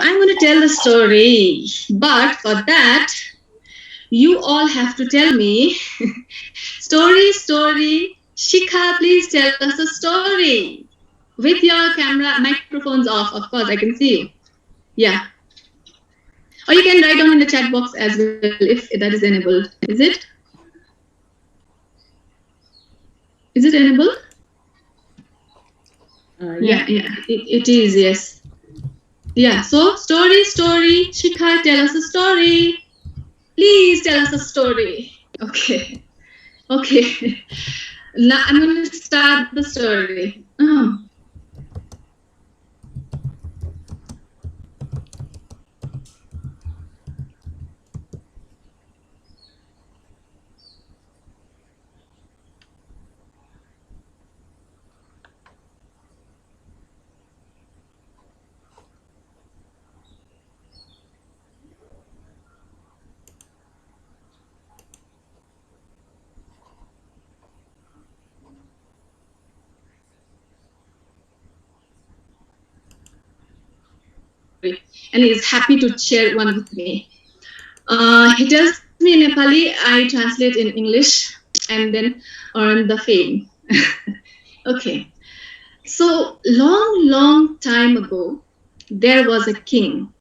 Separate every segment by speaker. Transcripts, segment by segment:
Speaker 1: I'm going to tell the story, but for that, you all have to tell me, story, Shikha, please tell us a story. With your camera, microphones off, of course, I can see you. Yeah. Or you can write down in the chat box as well if that is enabled. Is it? Is it enabled? Yeah, it is, yes. Yeah, so story, Shikha, tell us a story. Please tell us a story. Okay. Now I'm going to start the story. And he's happy to share one with me. He tells me in Nepali, I translate in English and then earn the fame. Okay. So long time ago, there was a king.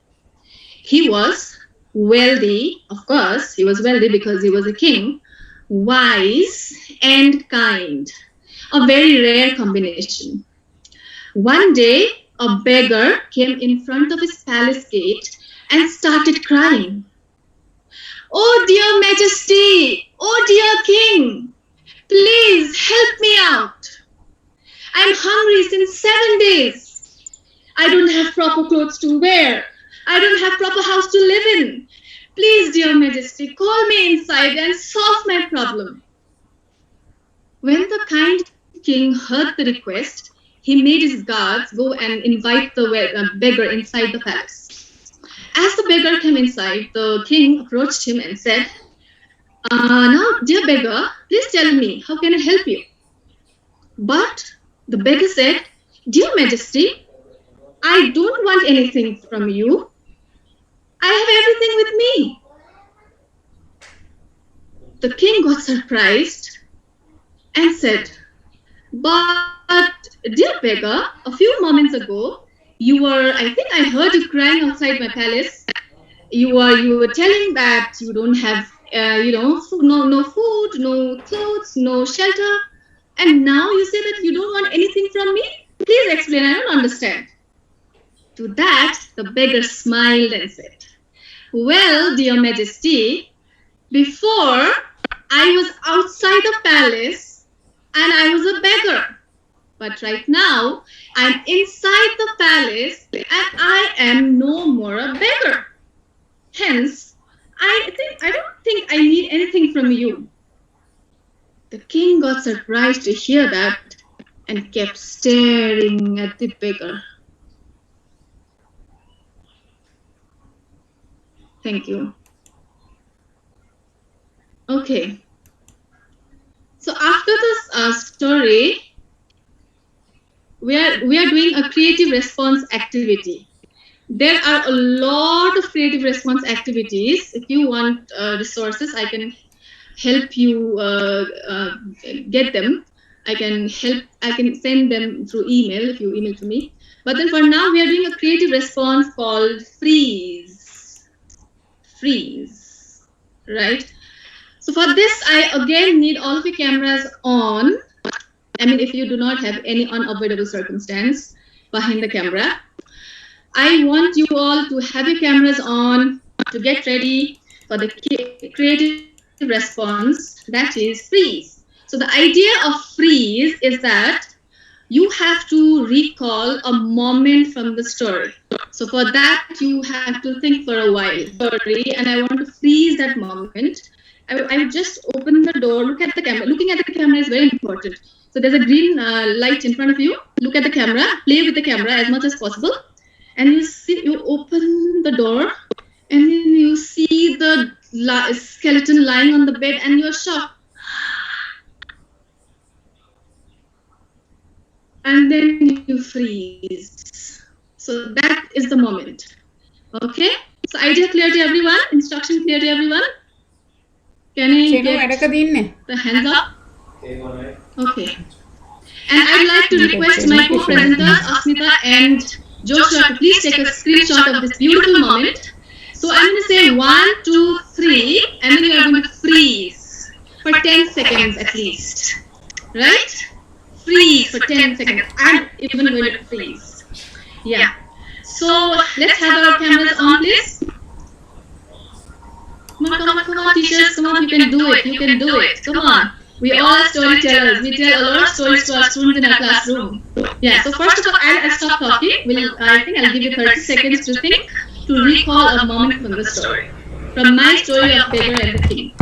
Speaker 1: He was wealthy, of course, he was wealthy because he was a king, wise and kind, a very rare combination. One day, a beggar came in front of his palace gate and started crying. "Oh dear Majesty, oh dear King, please help me out. I'm hungry since 7 days. I don't have proper clothes to wear. I don't have proper house to live in. Please, dear Majesty, call me inside and solve my problem." When the kind king heard the request, he made his guards go and invite the beggar inside the palace. As the beggar came inside, the king approached him and said, "Now, dear beggar, please tell me, how can I help you?" But the beggar said, "Dear Majesty, I don't want anything from you. I have everything with me." The king got surprised and said, "But dear beggar, a few moments ago, I think I heard you crying outside my palace. You were telling that you don't have, no food, no clothes, no shelter. And now you say that you don't want anything from me? Please explain, I don't understand." To that, the beggar smiled and said, "Well, dear Majesty, before I was outside the palace and I was a beggar. But right now, I'm inside the palace and I am no more a beggar. Hence, I don't think I need anything from you." The king got surprised to hear that and kept staring at the beggar. Thank you. Okay. So after this story, we are doing a creative response activity. There are a lot of creative response activities. If you want resources, I can help you get them. I can send them through email if you email to me. But then for now, we are doing a creative response called freeze. Freeze, right? So for this, I again need all of your cameras on. I mean, if you do not have any unavoidable circumstance behind the camera, I want you all to have your cameras on to get ready for the creative response, that is freeze. So the idea of freeze is that you have to recall a moment from the story. So for that, you have to think for a while. And I want to freeze that moment. I would just open the door, look at the camera. Looking at the camera is very important. So there's a green light in front of you. Look at the camera, play with the camera as much as possible. And you open the door and then you see the skeleton lying on the bed and you're shocked. And then you freeze. So that is the moment. Okay. So idea clear to everyone? Instruction clear to everyone? Can I get the hands up? Okay. And I'd like to request my co-presenters, Asmita and Joshua, to please take a screenshot of this beautiful moment. So I'm going to say 1, 2, 3, and then you are going to freeze for 10 seconds at least. Right? Freeze for 10 seconds. I'm even going to freeze. Yeah. So let's have our cameras on, please. Come on, teachers. Come on, you can do it. You can do it. Come on. We all are storytellers. We tell a lot of stories to our students in our classroom. Yeah, so first of all, I'll stop talking. I think I'll give you 30 seconds to think, to recall a moment from the story. From my story of Beggar and the King.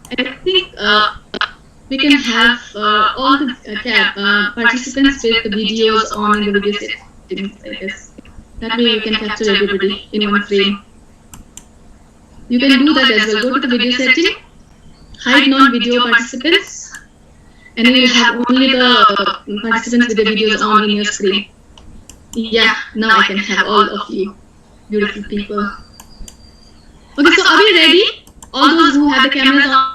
Speaker 1: I think we can have all the participants with the videos on in the video settings, I guess. That way we can capture everybody in one frame. You can do that as well. Go to the video setting, hide non-video participants, and then you have only the participants with the videos on in your screen. Yeah, now I can have all of you beautiful people. Okay, so are we ready? All those who have the cameras on.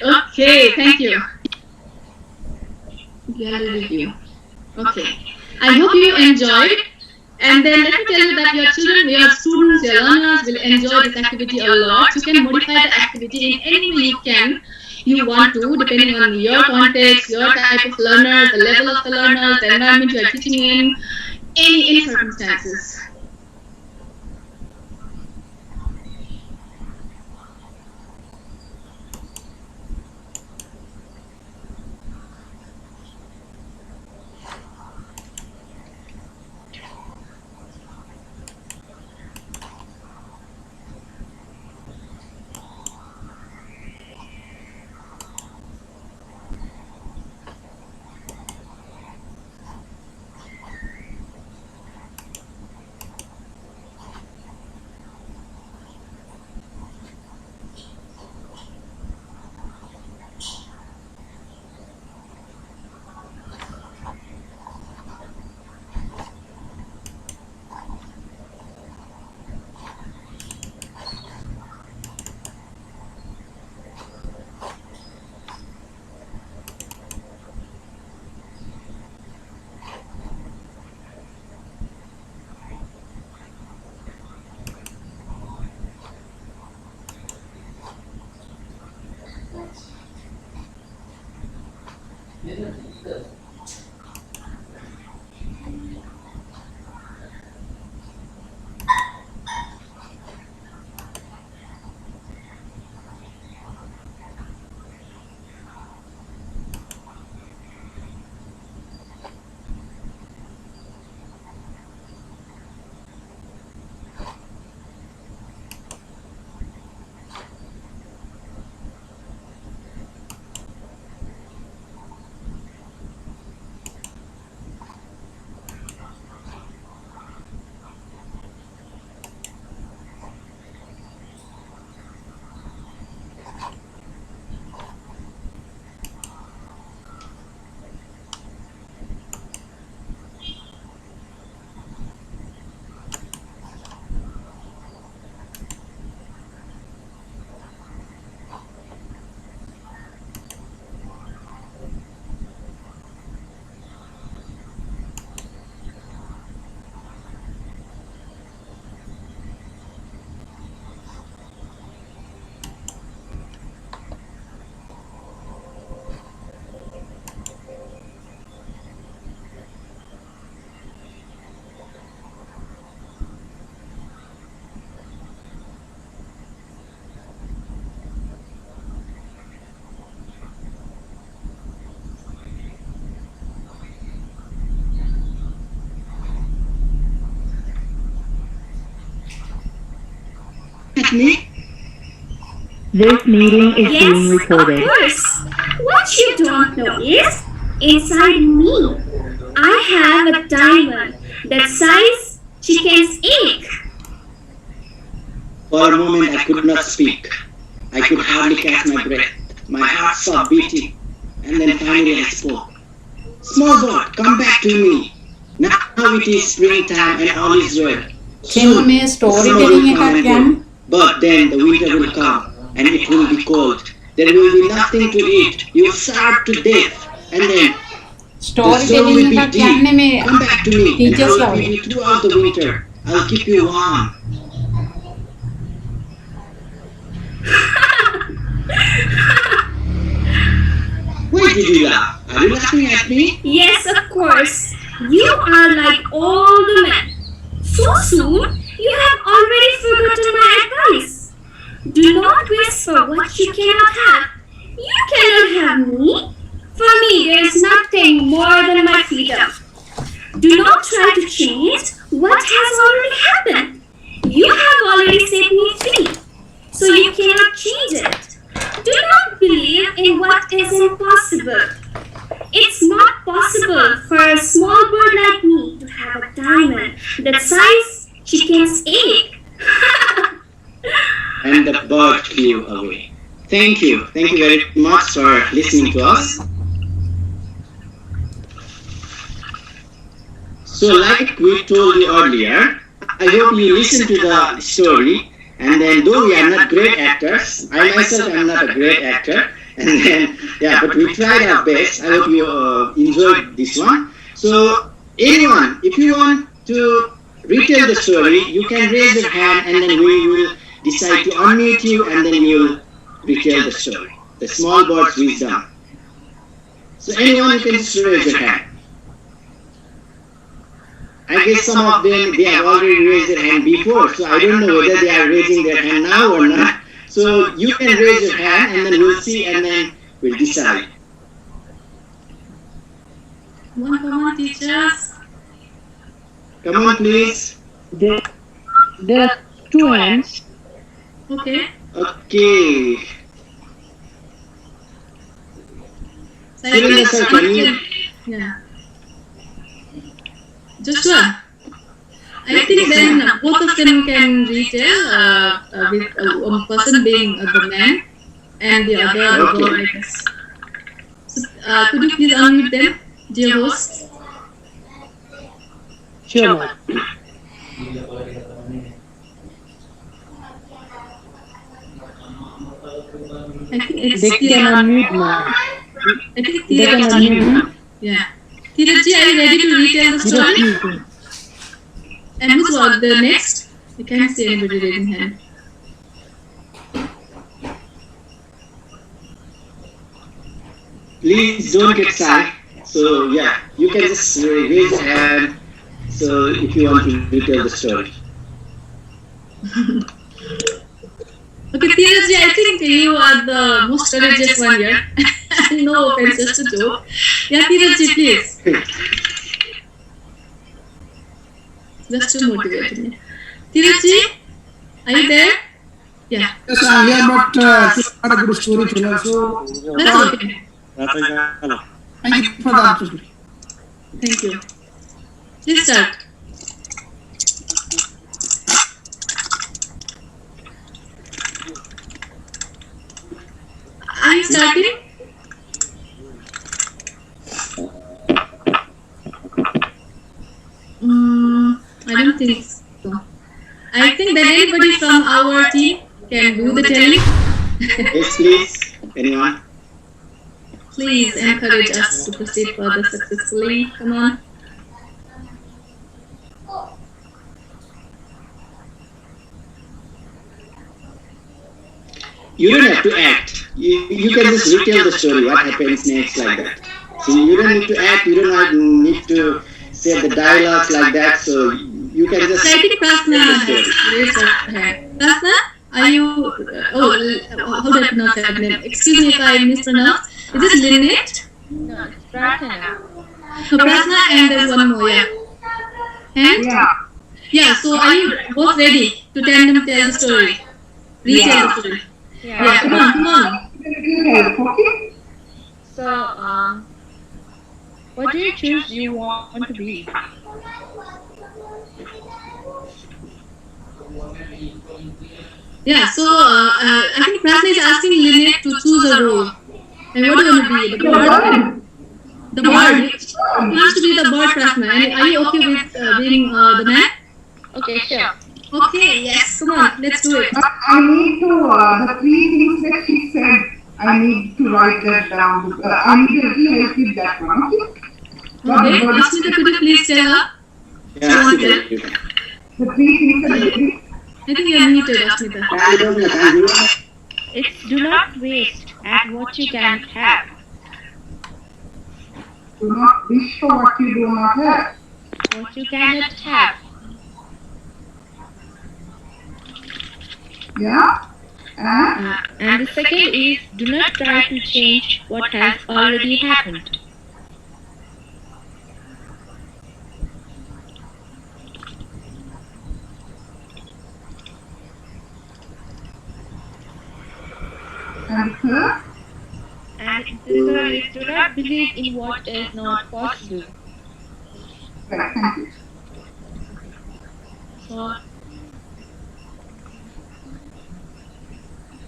Speaker 1: Okay, thank you. Gallery review. Okay, I hope you enjoyed. And then let me tell you that your children, your students, your learners will enjoy this activity a lot. You can modify the activity in any way you want to, depending on your context, your type of learners, the level of the learners, the environment you are teaching in, any circumstances.
Speaker 2: Daphne?
Speaker 3: This meeting is being recorded.
Speaker 4: Of course. What you don't know is, inside me, I have a diamond that size chicken's egg.
Speaker 2: For a moment I could not speak. I could hardly catch my breath. My heart stopped beating. And then finally I spoke. Small bird, come back to me. Now it is springtime and all is well. Soon, the summer will come and go. But then the winter will come and it will be cold. There will be nothing to eat. You will starve to death. And then the snow will be deep. Come back to me and I will feed you throughout the winter. I will keep you warm. Why did you laugh? Are you laughing at me?
Speaker 4: Yes, of course. You are like all the men. So soon, you have already forgotten my advice. Do not wish for what you cannot have. You cannot have me. For me, there is nothing more than my freedom. Do not try to change what has already happened. You have already set me free, so you cannot change it. Do not believe in what is impossible. It's not possible for a small bird like me to have a diamond that size chicken's egg.
Speaker 2: And the bird flew away. Thank you. Thank you very much for listening to us. So like we told you earlier, I hope you listen to the story. And then though we are not great actors, I myself am not a great actor. And then, but we tried our best. I hope you enjoyed this one. So anyone, if you want to retell the story, you can raise your hand and then we will decide to unmute you and then you will retell the story. The small bird's wisdom. So anyone, you can just raise your hand. I guess some of them, they have already raised their hand before, so I don't know whether they are raising their hand now or not. So you can raise your hand and then we'll see and then we'll decide.
Speaker 1: Come on, teachers.
Speaker 2: Come on, please.
Speaker 3: There are two hands.
Speaker 1: Okay.
Speaker 2: Okay.
Speaker 1: Silence. Yeah. Joshua, I think then both of them can retell with one person being the man and the other the girl, I guess. So, could you please unmute them, dear host?
Speaker 3: Sure, ma'am.
Speaker 1: I think it's
Speaker 3: They can unmute, ma'am.
Speaker 1: I think Tira can unmute. Yeah. Tiraji, are you ready to retell the story? And who's the next? I can't see anybody raising hand.
Speaker 2: Please don't get shy. So you can just raise your hand. So if you want to retell the story.
Speaker 1: Okay, Tiraji, I think you are the most courageous one here. No offense, just a joke. Yeah, Tiraji, please. Just to motivate me. Tiraji, are you there? Yeah.
Speaker 5: Yes, I'm here, but she's not a good storyteller, so
Speaker 1: That's okay.
Speaker 5: thank you for that.
Speaker 1: Thank you. Please start. Are you starting? I don't think so. I think that anybody from our team can do the telling.
Speaker 2: Yes, please. Anyone?
Speaker 1: Please encourage us to proceed further successfully. Come on.
Speaker 2: You don't have to act. You can just retell the story, what happens next like that. So you don't need to act, you don't need to say the dialogues like that, so you can just
Speaker 1: I think Prasna
Speaker 2: tell the
Speaker 1: has
Speaker 2: story.
Speaker 1: raised her hand. Prasna, are you, how do I pronounce that name? Excuse me if I mispronounce. Is this Lynette?
Speaker 6: No, it's Pratana.
Speaker 1: So Prasna and there's one more, yeah. And? Yeah, so are you both ready to tandem tell the story? Retell the story. Yeah, come on.
Speaker 7: Little help, okay?
Speaker 6: So, what do you choose you want to be?
Speaker 1: Yeah, so I think Prasna is asking Lynette to choose a role. And what do you want to be? The bird? The bird. She wants to be the bird, Prasna. And are you okay with being the man?
Speaker 6: Okay, sure.
Speaker 1: Okay, yes. Come on, let's do it.
Speaker 7: But I need to, the three things that she said, I need to write that down. I need a little help with that one, okay?
Speaker 1: Okay, Asmita, could you please tell her?
Speaker 2: Yeah,
Speaker 1: She
Speaker 2: I
Speaker 1: wanted.
Speaker 2: see.
Speaker 7: The three things that
Speaker 1: I think you're muted, Asmita.
Speaker 6: It's do not waste at what you can have.
Speaker 7: do not wish for what you do not have.
Speaker 6: What you cannot have.
Speaker 7: Yeah?
Speaker 6: And the second is do not try to change what has already happened.
Speaker 7: And third,
Speaker 6: And the third is do not believe in what is not possible.
Speaker 7: right, thank you.
Speaker 6: So,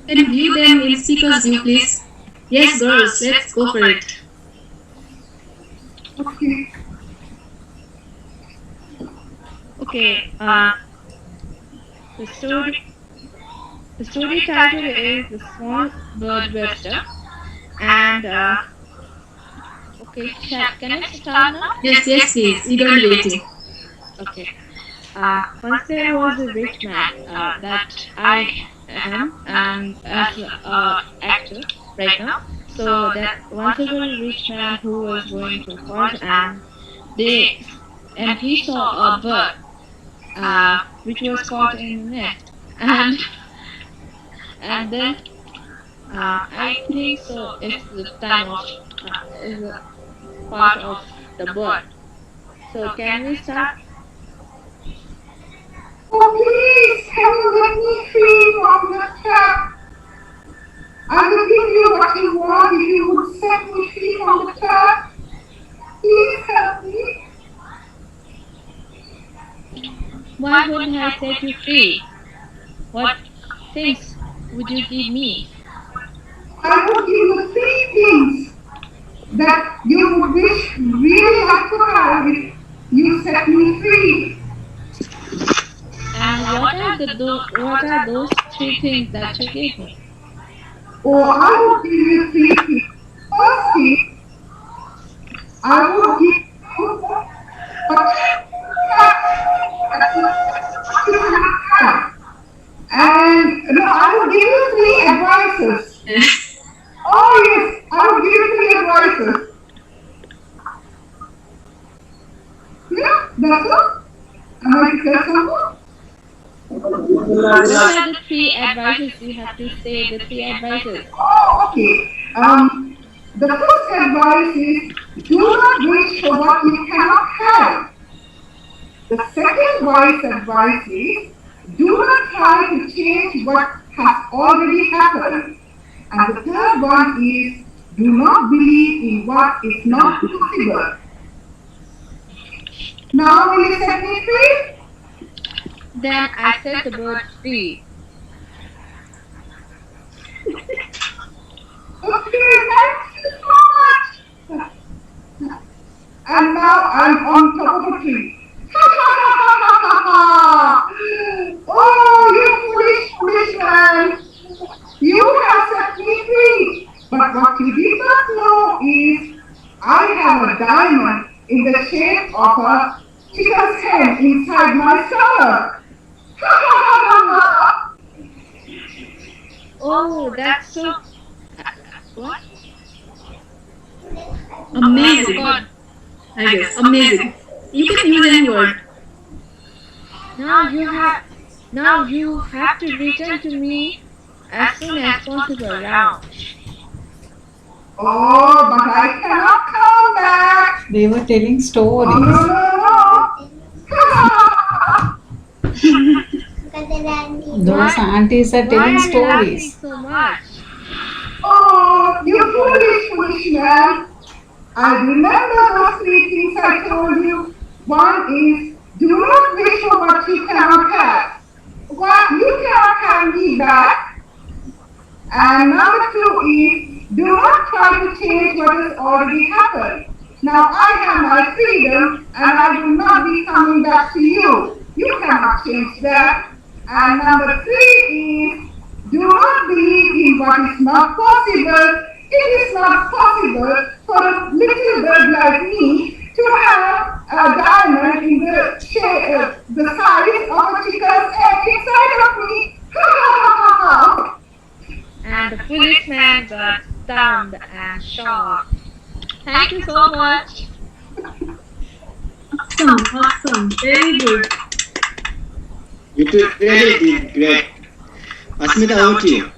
Speaker 1: Can you view them in speaker's view, please? Yes, girls, let's go for it.
Speaker 7: Okay.
Speaker 6: okay, the story title is The Small Bird Wester. And, okay, can I start now?
Speaker 1: Yes, yes, please. Eagerly waiting.
Speaker 6: Okay. Once there was a rich man that I am and as an actor right now. So that once there was a rich man who was going to a forest and he saw a bird which was caught in a net and then I think so it's the time of is a part of the bird. So can we start?
Speaker 7: Oh, please, can you let me free from the trap? I will give you what you want if you would set me free from the trap. Please help me.
Speaker 6: Why wouldn't I set you free? What things would you give me?
Speaker 7: I would give you three things that you would wish really like to have if you set me free.
Speaker 6: And what are those three things that you gave me?
Speaker 7: Or I would give you three things. First thing, I would give you what you cannot have. And no, I would give you three advices. Oh yes, I would give you three advices. Yeah, that's all. Am I to tell someone?
Speaker 6: What are the three advices you have to say? The three advices.
Speaker 7: Oh, okay. The first advice is do not wish for what you cannot have. The second wise advice is do not try to change what has already happened. And the third one is do not believe in what is not possible. Now will you set me free?
Speaker 6: Then I set the bird free.
Speaker 7: Okay, thank you so much. And now I'm on top of a tree. Oh, you foolish man. You have set me free. But what you did not know is I have a diamond in the shape of a chicken's head inside my stomach.
Speaker 6: Oh, that's so. What?
Speaker 1: Amazing.
Speaker 6: Oh
Speaker 1: I guess. Amazing. You can use any word.
Speaker 6: Now you have to return to me as soon as possible now.
Speaker 7: Oh, but I cannot come back.
Speaker 8: They were telling stories.
Speaker 7: No.
Speaker 8: Those aunties are
Speaker 6: Why
Speaker 8: telling
Speaker 6: are they laughing
Speaker 8: stories.
Speaker 6: so much?
Speaker 7: Oh, you foolish man. I remember those three things I told you. One is, do not wish for what you cannot have. What you cannot have me back. And number two is, do not try to change what has already happened. Now I have my freedom and I will not be coming back to you. You cannot change that. And number three is, do not believe in what is not possible. It is not possible for a little bird like me to have a diamond in the size of a chicken's egg inside of me. Ha ha ha ha.
Speaker 6: And the foolish man got stunned and shocked. Thank you so much.
Speaker 1: Awesome. Very good.
Speaker 2: You two really did great. Asmita, over to you.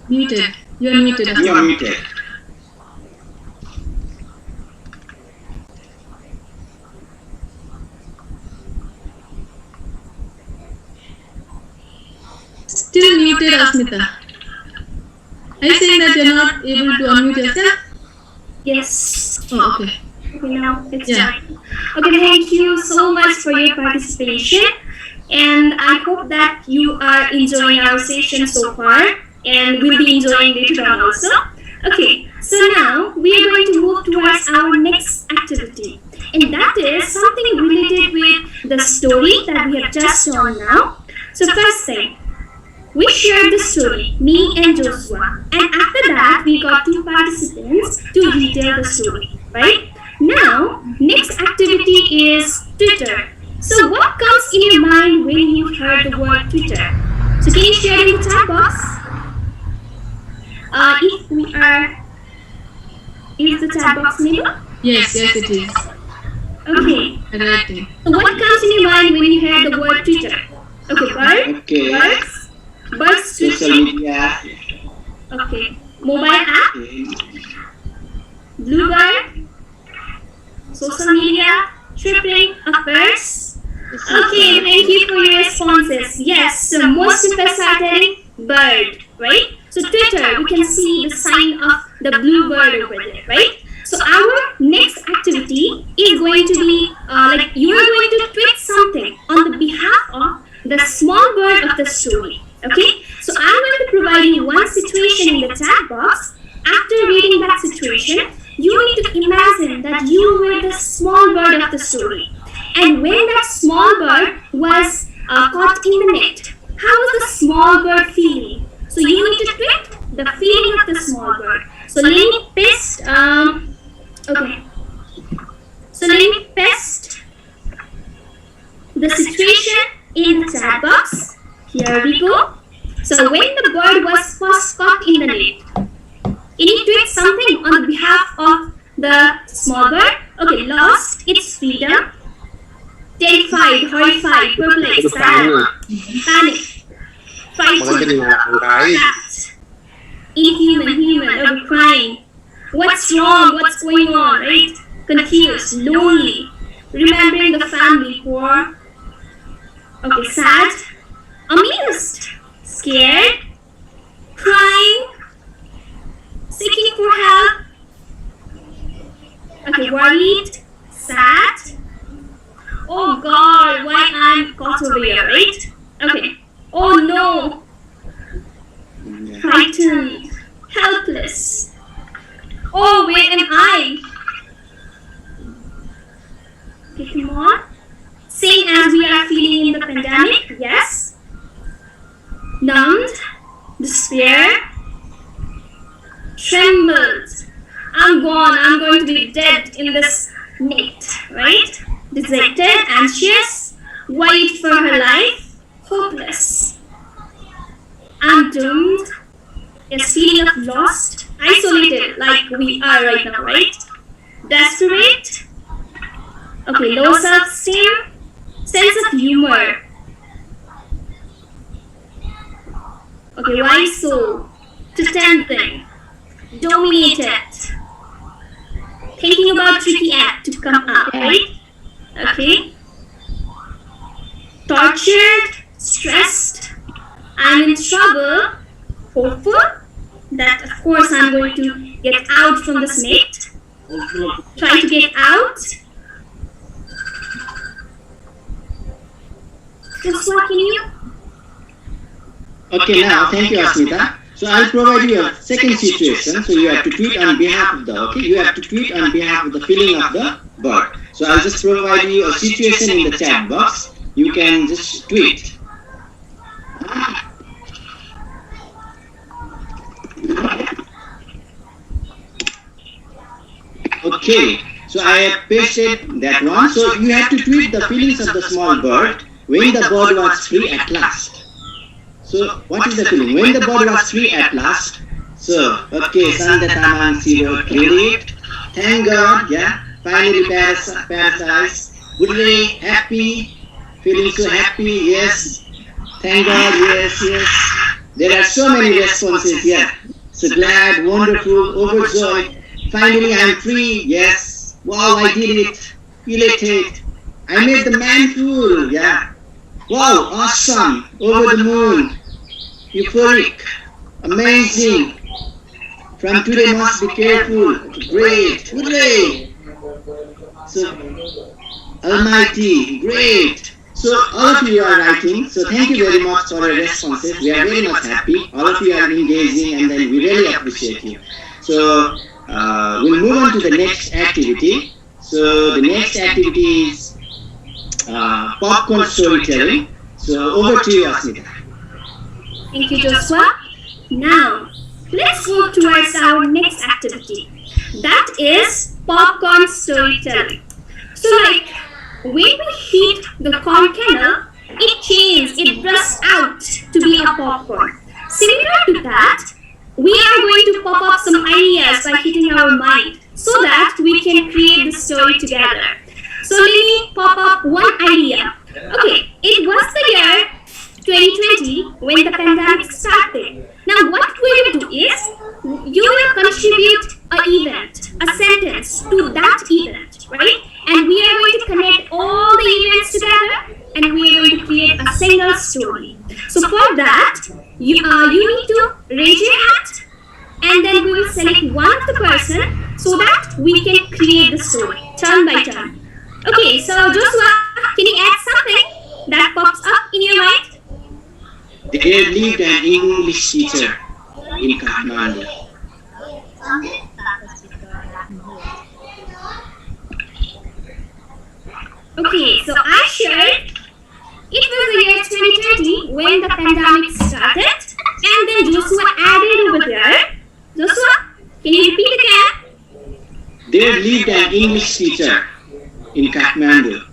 Speaker 1: Muted. You're muted.
Speaker 2: You're muted.
Speaker 1: Still muted, Asmita. Are you saying that you're not able to unmute yourself?
Speaker 4: Yes.
Speaker 1: Oh, okay.
Speaker 4: Okay, now it's
Speaker 1: Yeah.
Speaker 4: time. Okay, thank you so much for your participation. And I hope that you are enjoying our session so far and will be enjoying later on also. Okay, so now we are going to move towards our next activity. And that is something related with the story that we have just shown now. So first thing, we shared the story, me and Joshua. And after that, we got two participants to retell the story, right? Now, next activity is Twitter. So what comes in your mind when you heard the word Twitter? So can you share in the chat box? Is the chat box enabled?
Speaker 1: Yes, it is.
Speaker 4: Okay.
Speaker 1: Right thing.
Speaker 4: So what comes in your mind when you hear the word Twitter? Okay, bird?
Speaker 2: Okay.
Speaker 4: Birds? Birds
Speaker 2: Social
Speaker 4: tweeting?
Speaker 2: media.
Speaker 4: Okay. Mobile app?
Speaker 2: Okay.
Speaker 4: Bluebird? Social media? Chirping of birds? Okay, thank you for your responses. Yes, so most people are telling bird, right? So Twitter, we can see the sign of the blue bird over there, right? So our next activity is going to be like you are going to tweet something on the behalf of the small bird of the story. Okay, so I'm going to provide you one situation in the chat box. After reading that situation, you need to imagine that you were the small bird of the story. And when that small bird was caught in the net, how was the small bird feeling? So you need to tweet the feeling of the small bird. So let me paste, okay. So let me paste the situation in the chat box. Here we go. So when the bird was first caught in the net, can you tweet something on the behalf of the small bird? Okay, lost its freedom, terrified, horrified, perplexed, sad, panic, frightened, trapped, inhuman, human, or crying. What's wrong? What's going on? Right? Confused, lonely, remembering the family, poor. Okay, sad, amused, scared, crying, seeking for help. Okay, worried, sad. Oh God, why I'm caught over here, right? Okay. Oh no, frightened, helpless. Oh, where am I? Okay, come on. Same as we are feeling in the pandemic, yes. Numbed, despair, trembled. I'm gone, I'm going to be dead in this net, right? Dejected, anxious, worried for her life, hopeless. I'm doomed, a feeling of lost, isolated like we are right now, right? Desperate, okay, low self-esteem, sense of humor. Okay, why so? Pretending, dominated, thinking about tricky act to come up, right? Okay. tortured, stressed, I'm in trouble, hopeful that of course I'm going to get out from this net, try to get out. Joshua, can you?
Speaker 2: Okay, now thank you, Asmita. So I'll provide you a second situation. So you have to tweet on behalf of the, okay, you have to tweet on behalf of the feeling of the bird. So I'll just provide you a situation in the chat box. You can just tweet. Okay, so I have pasted that one. So you have to tweet the feelings of the small bird when the bird was free at last. So what is the feeling? When the bird was free at last. So, okay, Sandha Tamang Siro credit. Thank God, yeah. Finally paradise. Hooray, happy. Feeling so happy, yes. Thank God, yes, yes. There are so many responses, yeah. So glad, wonderful, overjoyed. Finally I'm free, yes. Wow, I did it. Elated. I made the man fool, yeah. Wow, awesome, over the moon, euphoric, amazing. From today must be careful, great, hooray. So, almighty, great. So all of you are writing, so thank you very much for your responses. We are very much happy. All of you are engaging and then we really appreciate you. So we'll move on to the next activity. So the next activity is popcorn storytelling. So over to you, Asmita.
Speaker 4: Thank you, Joshua. Now, let's move towards our next activity. That is popcorn storytelling. So like, when we heat the corn kernel, it changes, it bursts out to be a popcorn. Similar to that, we are going to pop up some ideas by hitting our mind so that we can create the story together. So let me pop up one idea. Okay, it was the year 2020 when the pandemic started. Now what we will do is, you will contribute an event, a sentence to that event, right? And we are going to connect all the events together and we are going to create a single story. So for that, you need to raise your hand and then we will select one of the person so that we can create the story, turn by turn. Okay, so Joshua, can you add something that pops up in your mind?
Speaker 2: There lived an English teacher in Kathmandu.
Speaker 4: Okay, so I shared it was the year 2020 when the pandemic started and then Joshua added over there. Joshua, can you repeat again?
Speaker 2: There lived an English teacher in Kathmandu.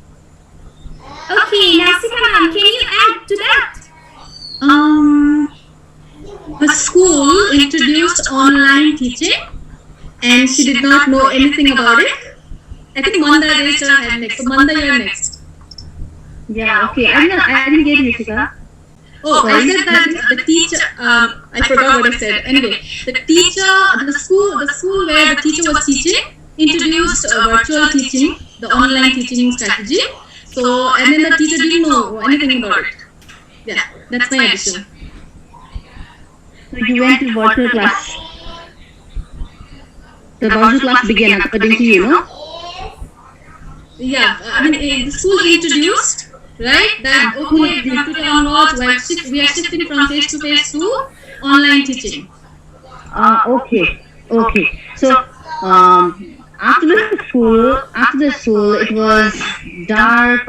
Speaker 4: Okay, now Sikha, can you add to that?
Speaker 1: The school introduced online teaching and she did not know anything about it. I think Manda raised her hand next. So Manda, you're next.
Speaker 6: Yeah, okay. I didn't get you, Shika.
Speaker 1: Oh, I said that the teacher, I forgot what I said. Anyway, the school where the teacher was teaching introduced virtual teaching, the online teaching strategy. So, and then the teacher didn't know anything about it. Yeah, that's my addition.
Speaker 3: So you went to virtual class. The virtual class began according to you, no?
Speaker 1: Yeah, I mean, the school introduced, right, that okay, today onwards we are shifting from face to face to online teaching.
Speaker 3: Okay. So after the school, it was dark.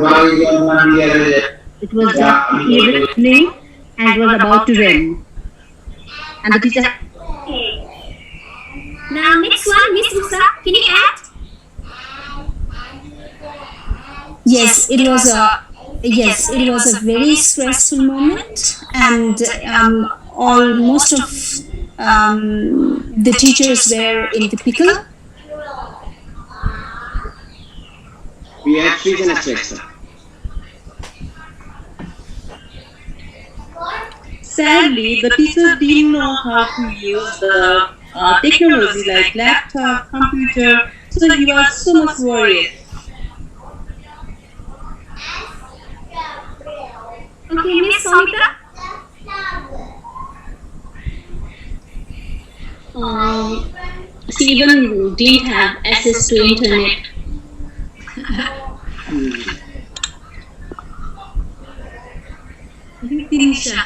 Speaker 3: It was dark evening, and it was about to rain. And the teacher.
Speaker 4: Okay. Now next one, Miss Musa, can you add?
Speaker 8: Yes, it was a very stressful moment, and most of the teachers were in the pickle.
Speaker 2: We had freezing a stressor.
Speaker 9: Sadly, the teachers didn't know how to use the technology like laptop, computer, so he was so much worried.
Speaker 4: Samita?
Speaker 8: She even didn't have access to internet.
Speaker 1: I think Tinisha.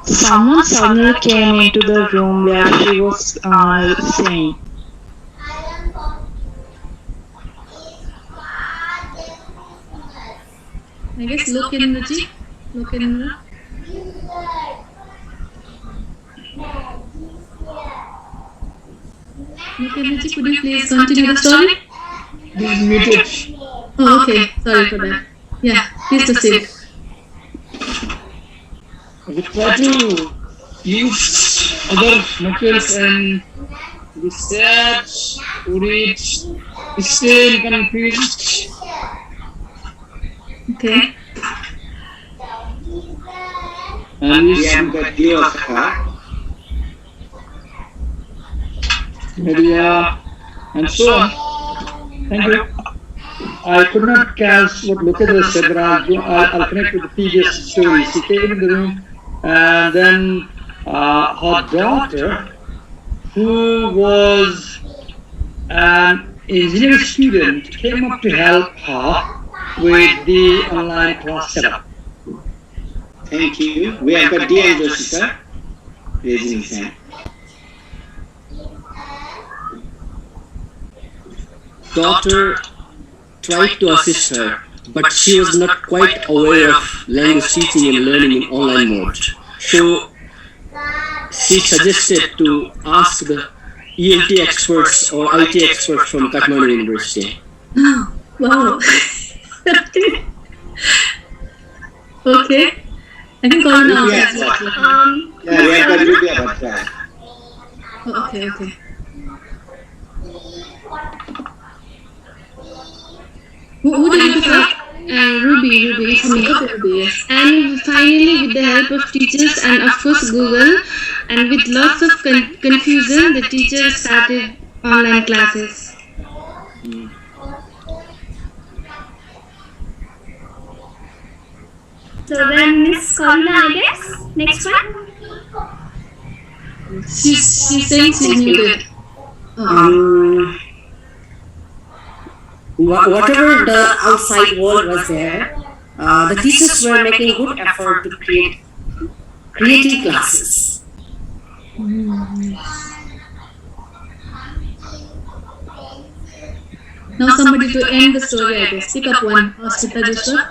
Speaker 6: Someone suddenly came into the room where she was staying.
Speaker 1: I guess Lokendraji. Lokendra. Lokendraji, could you please continue the story?
Speaker 5: This is muted.
Speaker 1: Oh, okay. Sorry for that. Yeah, please proceed.
Speaker 5: We try to use other materials and research, read, stay confused.
Speaker 1: Okay.
Speaker 5: And
Speaker 2: We have got Diosaka,
Speaker 5: media, and so on. Thank you. I could not catch what Lokendra said, but I'll connect with the previous story. She came in the room, and then her daughter, who was an engineering student, came up to help her with the online class setup.
Speaker 2: thank you. We have got Dian Joshi, sir, raising his hand.
Speaker 10: Daughter tried to assist her, but she was not quite aware of language teaching and learning in online mode. So she suggested to ask the ELT experts or IT experts from Kathmandu University.
Speaker 1: Wow. Okay. I think all now.
Speaker 2: Yeah, we have got Rubia Bhattacharya.
Speaker 1: Oh, okay. Who did you pick? Ruby. Ruby, yes. And finally, with the help of teachers and of course Google, and with lots of confusion, the teacher started online classes.
Speaker 4: So then Miss Karuna, I guess. Next one.
Speaker 1: She's saying she's muted.
Speaker 10: Whatever the outside world was there, the teachers were making good effort to create creative classes.
Speaker 1: Now somebody to end the story, I guess. Pick up one. Hospital Joshua.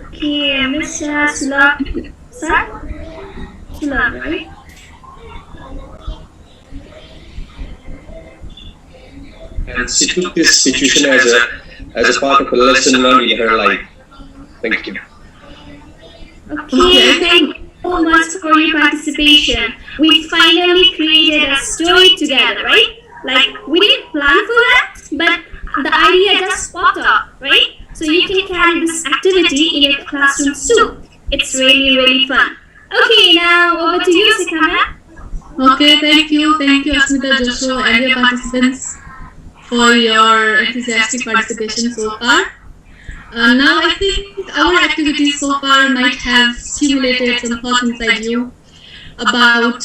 Speaker 4: Okay, Miss Sulab, sir? Sulab, right?
Speaker 11: And she took this situation as a part of a lesson learned in her life. Thank you.
Speaker 4: Okay, thank you so much for your participation. We finally created a story together, right? Like, we didn't plan for that, but the idea just popped up, right? So you can carry this activity in your classrooms too. It's really fun. Okay, now over to you, Sikana.
Speaker 1: Okay, thank you, Asmita, Joshua, and your participants for your enthusiastic participation so far. Now I think our activities so far might have stimulated some thoughts inside you about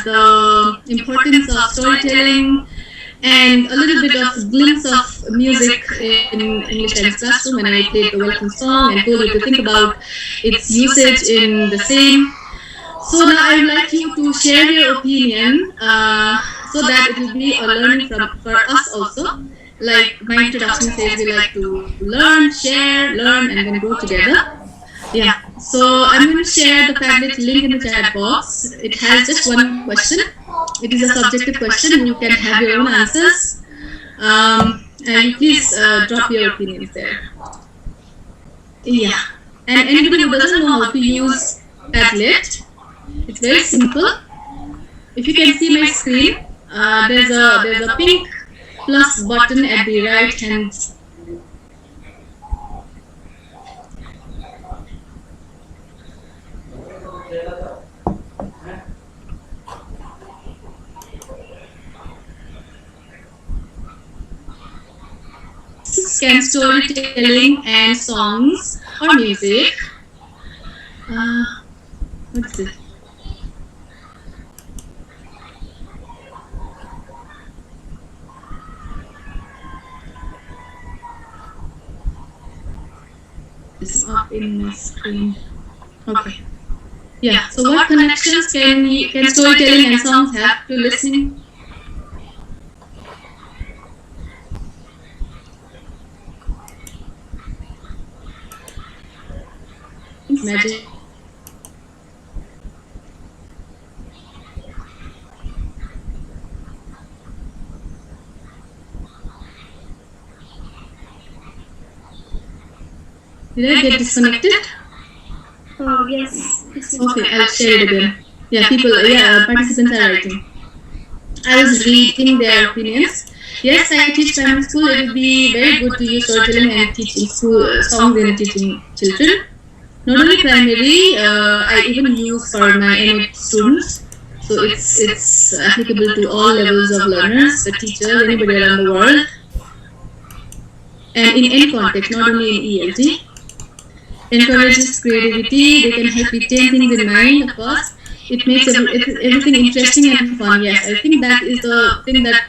Speaker 1: the importance of storytelling and a little bit of glimpse of music in English Science Classroom when I played the welcome song and told you to think about its usage in the same. So now I would like you to share your opinion so that it will be a learning for us also. Like my introduction says, we like to learn, share, learn, and then grow together. Yeah. So I'm going to share the Padlet link in the chat box. It has just one question. It is a subjective question. You can have your own answers. And please drop your opinions there. Yeah. And anybody who doesn't know how to use Padlet, it's very simple. If you can see my screen, there's a pink plus button at the right hand. can storytelling and songs or music. What's this? It's up in my screen. Okay. Yeah. So what connections can storytelling and songs have to listening? It's magic. Did I get disconnected?
Speaker 4: Oh, yes.
Speaker 1: Okay, I'll share it again. Yeah, participants are writing. I was reading their opinions. Yes, I teach primary school. It would be very good to use storytelling and teaching songs in teaching children. Not only primary, I even use for my MA students. So it's applicable to all levels of learners, the teachers, anybody around the world, and in any context, not only in ELT. Encourages creativity. They can help retain things in mind, of course. It makes everything interesting and fun. Yes, I think that is the thing that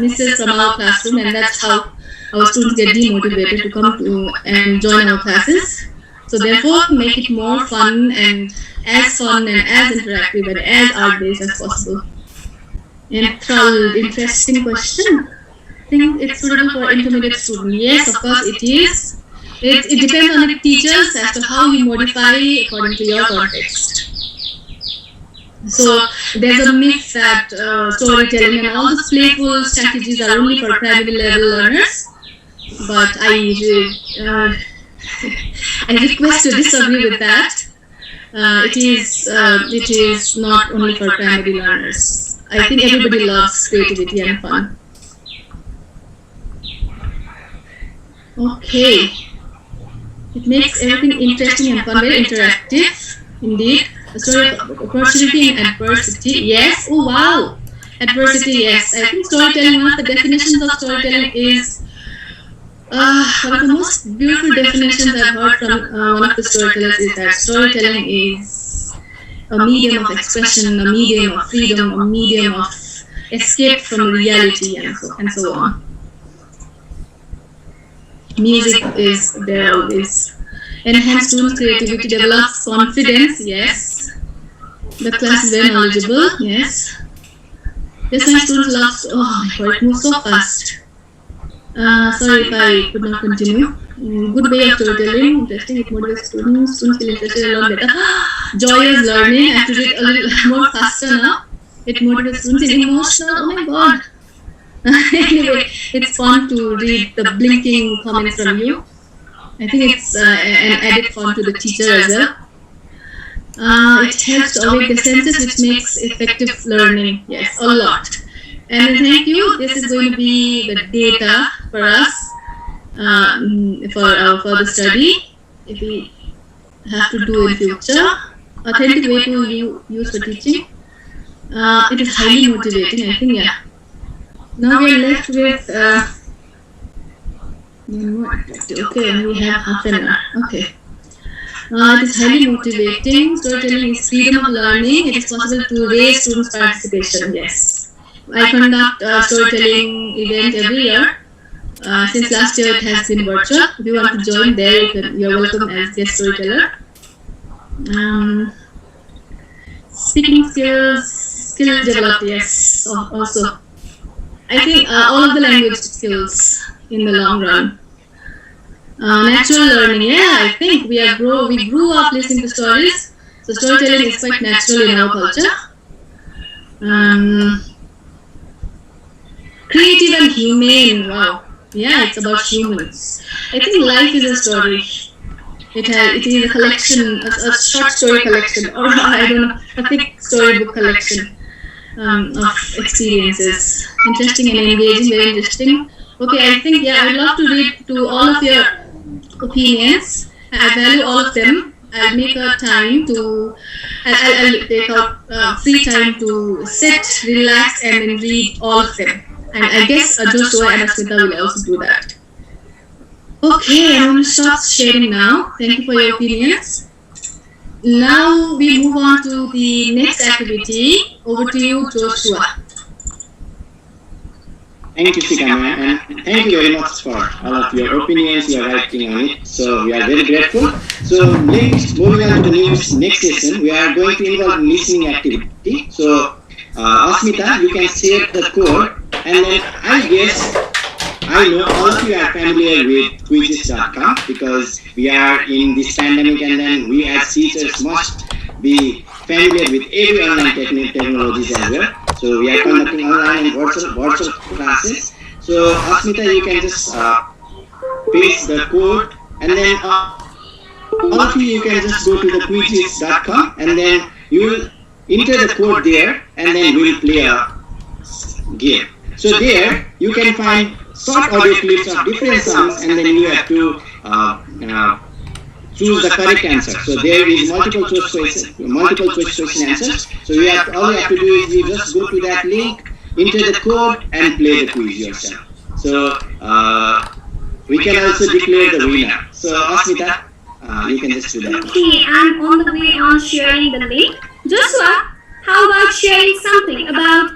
Speaker 1: misses from our classroom, and that's how our students get demotivated to come to and join our classes. So therefore, make it more fun and as interactive and as art-based as possible. Enthralled, interesting question. I think it's suitable for intermediate students. Yes, of course it is. It depends on the teachers as to how you modify according to your context. So there's a myth that storytelling and all those playful strategies are only for primary level learners, but I request to disagree with that. It is not only for primary learners. I think everybody loves creativity and fun. Okay. It makes everything interesting and fun, very interactive, indeed. A story of opportunity and adversity, yes. Oh wow, adversity, yes. I think storytelling, one of the definitions of storytelling is one of the most beautiful definitions I've heard from one of the storytellers is that storytelling is a medium of expression, a medium of freedom, a medium of escape from reality, and so on. Music is there always. Enhance students' creativity, develops confidence, yes. The class is very knowledgeable, yes. Yes, my students love, oh my god, it moves so fast. Sorry if I could not continue. Good way of storytelling, interesting, it motivates students feel interested a lot better. Joyous learning, I have to read a little more faster now. It motivates students in emotional, oh my god. Anyway, it's fun to read the blinking comments from you. I think it's an added fun to the teacher as well. It helps to awake the senses, which makes effective learning. Yes, a lot. And thank you. This is going to be the data for us for our further study. If we have to do in future, authentic way to use for teaching. It is highly motivating. I think, yeah. Now we are left with okay, we have half an hour. Okay. It is highly motivating. Storytelling is freedom of learning. It is possible to raise students' participation. Yes. I conduct a storytelling event every year. Since last year it has been virtual. If you want to join there, you're welcome as guest storyteller. Speaking skills developed, yes, also. I think all of the language skills in the long run. Natural learning, yeah, I think we grew up listening to stories, so storytelling is quite natural in our culture. Creative and humane, wow, yeah, it's about humans. I think life is a story. It is a collection, a short story collection, or I don't know, a thick storybook collection of experiences. Interesting and engaging, very interesting. Okay, I think, yeah, I'd love to read to all of your opinions. I value all of them. I'll make a time to, I'll take out free time to sit, relax, and then read all of them. And I guess Joshua and Asmita will also do that. Okay, I'm going to stop sharing now. Thank you for your opinions. Now we move on to the next activity. Over to you, Joshua.
Speaker 2: Thank you, Sikama, and thank you very much for all of your opinions you are writing on it. So we are very grateful. So moving on to the next session, we are going to involve listening activity. So Asmita, you can share the code, and then I know all of you are familiar with quizzes.com because we are in this pandemic, and then we as teachers must be familiar with every online technologies as well. So we are conducting online and virtual classes. So Asmita, you can just paste the code, and then all of you can just go to the quizzes.com, and then you will enter the code there, and then we will play a game. So there you can find short audio clips of different songs, and then you have to choose the correct answer. So there is multiple choice question answers. So all you have to do is you just go to that link, enter the code, and play the quiz yourself. So we can also declare the winner. So Asmita, you can just do that.
Speaker 4: Okay, I'm on the way on sharing the link. Joshua, how about sharing something about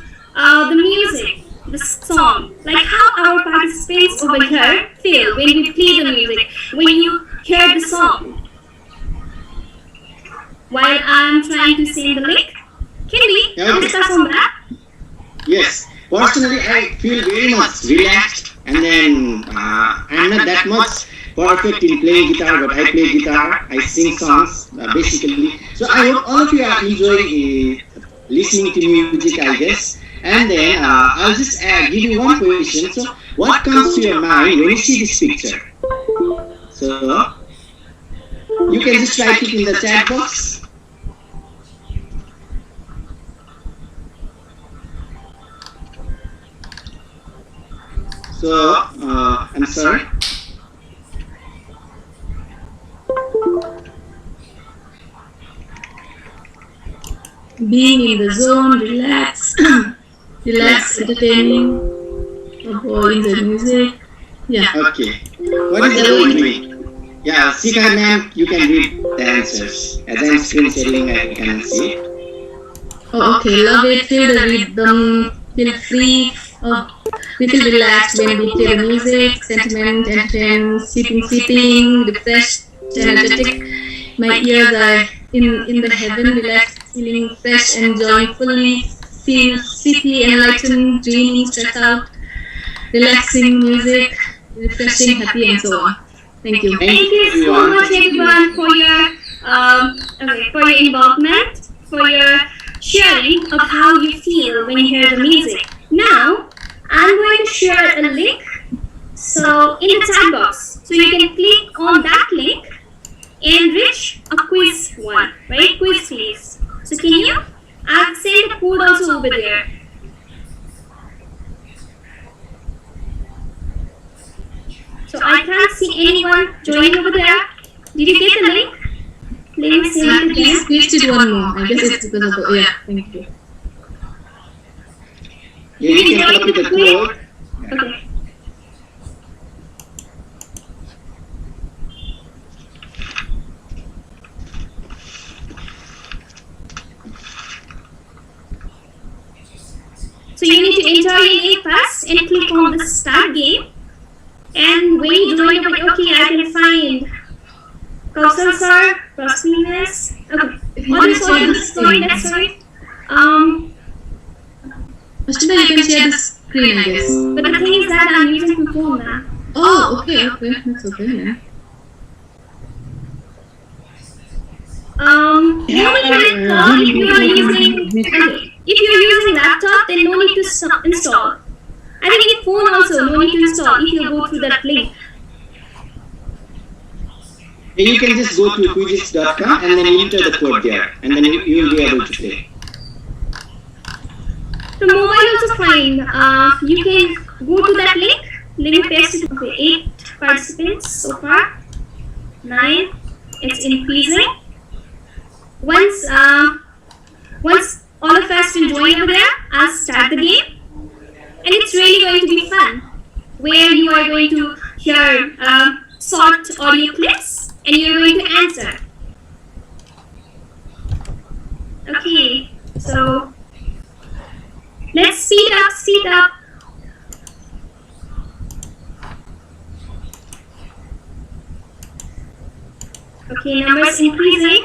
Speaker 4: the music, the song, like how our participants over here feel when we play the music, when you hear the song? While I'm trying to sing the link, can we discuss on that?
Speaker 2: Yes, personally I feel very much relaxed, and then I'm not that much perfect in playing guitar, but I play guitar, I sing songs basically. So I hope all of you are enjoying listening to music, I guess. And then I'll just give you one question. So what comes to your mind when you see this picture? So you can just write it in the chat box. So I'm sorry.
Speaker 1: Being in the zone, relax, entertaining, avoiding the music. Yeah.
Speaker 2: Okay. What is the whole doing? Yeah, Sika ma'am, you can read the answers. As I'm screen sharing, I can see it.
Speaker 1: Oh, okay. Love it. Feel the rhythm. Feel free. We feel relaxed when we play the music. Sentiment, entertain, sipping, refreshed, energetic. My ears are in the heaven, relaxed, feeling fresh, enjoying fully. Feel sleepy, enlightened, dreaming, stressed out. Relaxing music, refreshing, happy, and so on. Thank you.
Speaker 4: Thank you so much, everyone, for your involvement, for your sharing of how you feel when you hear the music. Now, I'm going to share a link. So in the chat box, so you can click on that link and reach a quiz one, right? Quiz please. So can you? I'll send the code also over there. So I can't see anyone joining over there. Did you get the link? Let me send it again.
Speaker 1: Please do one more. I guess it's because of the, yeah, thank you.
Speaker 2: Yeah, you can copy the code.
Speaker 4: Okay. So you need to enter your name first and click on the start game. And when you join over, okay, I can find Kausal sir, Prosperous. Okay. What is all the story? That's right.
Speaker 1: Ashita, you can share the screen, I guess.
Speaker 4: But the thing is that I'm using my phone now.
Speaker 1: Oh, okay, that's okay, yeah.
Speaker 4: No need to install if you are using. Okay. If you are using laptop, then no need to install. I think in phone also no need to install if you go through that link.
Speaker 2: You can just go to quizzes.com and then enter the code there, and then you will be able to play.
Speaker 4: The mobile also fine. You can go to that link. Let me paste it. Okay, 8 participants so far. 9. It's increasing. Once all of us will join over there, I'll start the game. And it's really going to be fun, where you are going to hear audio clips and you're going to answer. Okay, so let's speed up. Okay, numbers increasing.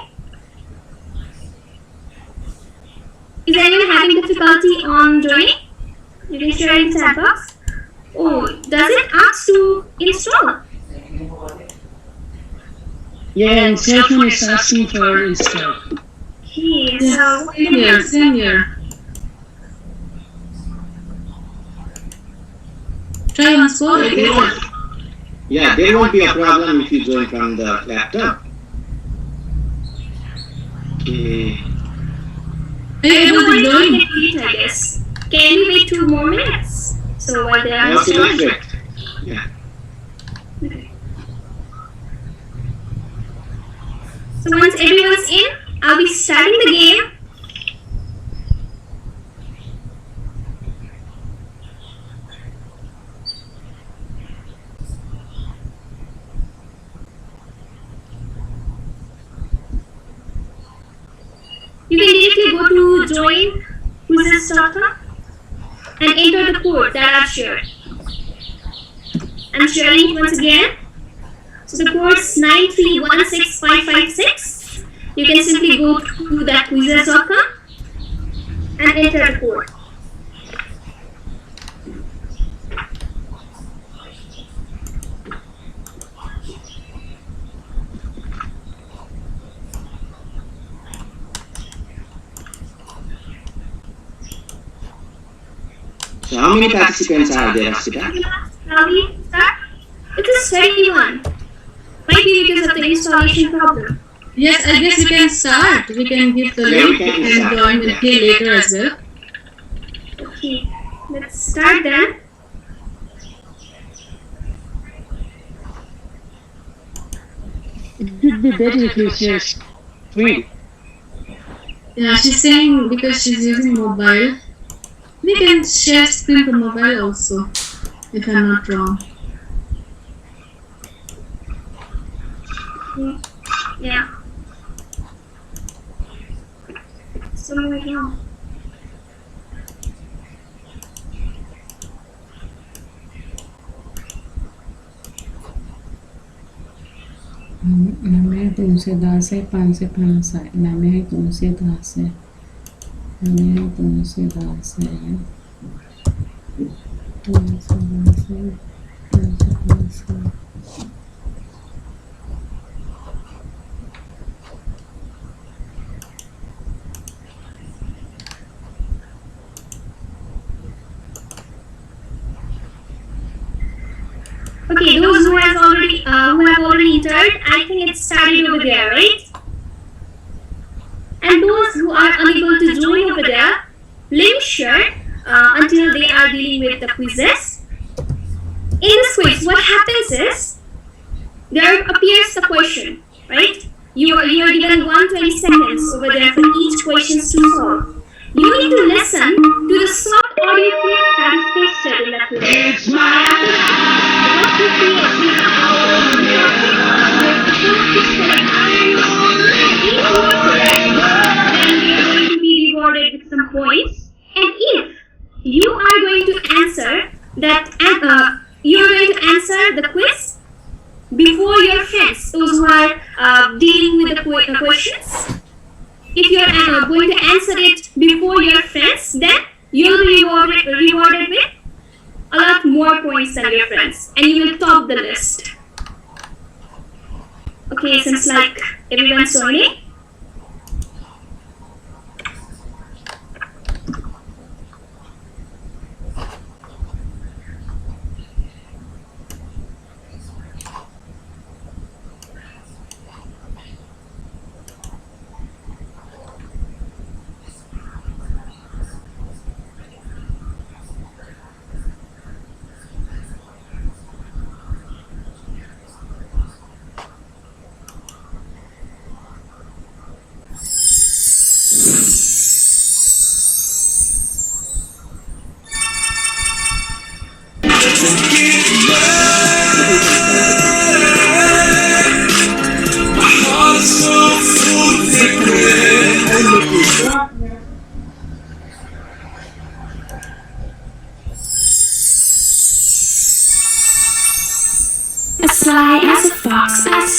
Speaker 4: Is anyone having difficulty on joining? You can share in the chat box. Oh, does it ask to install?
Speaker 9: Yeah, and cell phone is asking for install.
Speaker 4: Okay, so
Speaker 3: Same here. Try once more.
Speaker 2: Yeah, there won't be a problem if you join from the laptop. Okay.
Speaker 3: Are you able to join?
Speaker 4: I guess. Can we wait 2 more minutes? So while they are
Speaker 2: Okay, let's
Speaker 4: installing.
Speaker 2: wait. Yeah.
Speaker 4: So once everyone's in, I'll be starting the game. You can directly go to join quizzes.com and enter the code that I've shared. I'm sharing it once again. So the code's 9316556. You can simply go to that quizzes.com and enter the code.
Speaker 2: So how many participants are there, Asita?
Speaker 4: Shall we start? It is 31. Might be because of the installation problem.
Speaker 3: Yes, I guess we can start. We can give the
Speaker 2: Yeah, we
Speaker 3: link
Speaker 2: can
Speaker 3: and
Speaker 2: start.
Speaker 3: join and play later as well.
Speaker 4: Okay, let's start then.
Speaker 9: It would be better if you share screen.
Speaker 3: Yeah, she's saying because she's using mobile. We can share screen from mobile also, if I'm not wrong.
Speaker 4: Yeah. Somewhere wrong.
Speaker 12: नमे 310 है 505 है नमे 310 है नमे 310 है 310 है 505 है
Speaker 4: Okay, those who have already entered, I think it started over there, right? And those who are unable to join over there, leave share until they are dealing with the quizzes. In this quiz, what happens is there appears the question, right? You are given 120 seconds over there for each question to solve. You need to listen to the short audio clip that is pasted in the quiz. It's what you see is going to be rewarded with some points, and if you are going to answer you're going to answer the quiz before your friends, those who are dealing with the questions. If you are going to answer it before your friends, then you'll be rewarded with a lot more points than your friends, and you will top the list. Okay, since like everyone's joining.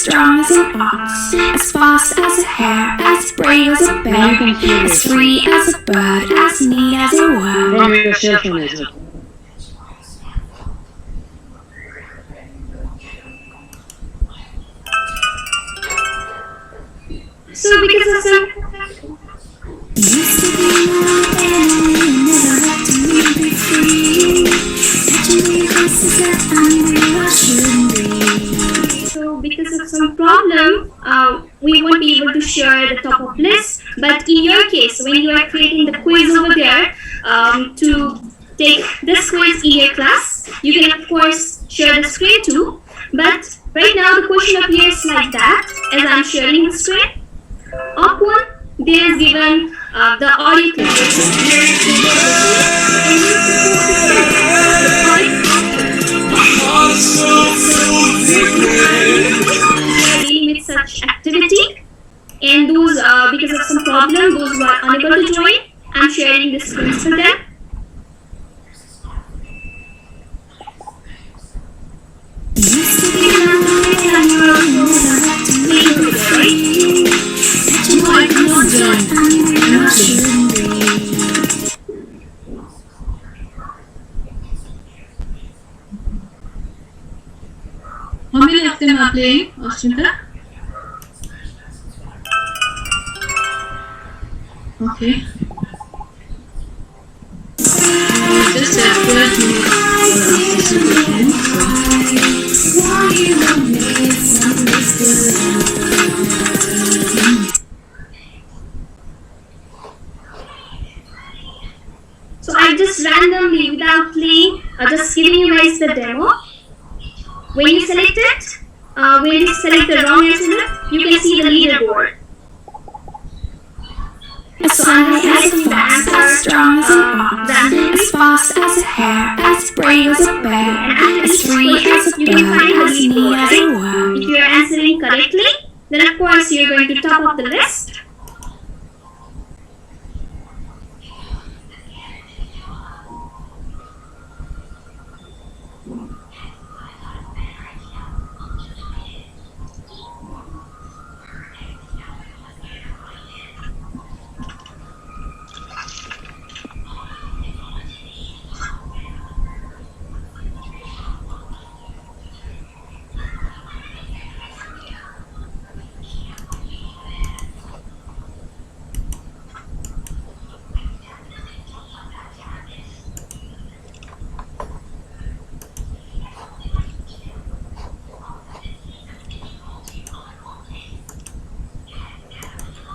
Speaker 4: strong as an ox, as fast as a hare, as brave as a bear, as free as a bird, as neat as a worm.
Speaker 5: From your cell phone as well.
Speaker 4: So because of some used to be my enemy, never left to me be free. Touching me places that I knew I shouldn't be. So because of some problem, we won't be able to share the top of list. But in your case, when you are creating the quiz over there, to take this quiz in your class, you can of course share the screen too. But right now the question appears like that as I'm sharing the screen. Up one, there is given the audio clip. Dealing with such activity, and those because of some problem, those who are unable to join, I'm sharing this screen for them. Used to be
Speaker 12: How many of them are playing, Ashita? Okay. Just 12 minutes.
Speaker 4: So I just randomly, without playing, just giving you guys the demo. When you select it, when you select the wrong answer, you can see the leaderboard. As fast as strong as an ox, as fast as a hare, as brave as a bear, as free as a bird, as neat as a worm. If you are answering correctly, then of course you are going to top of the list.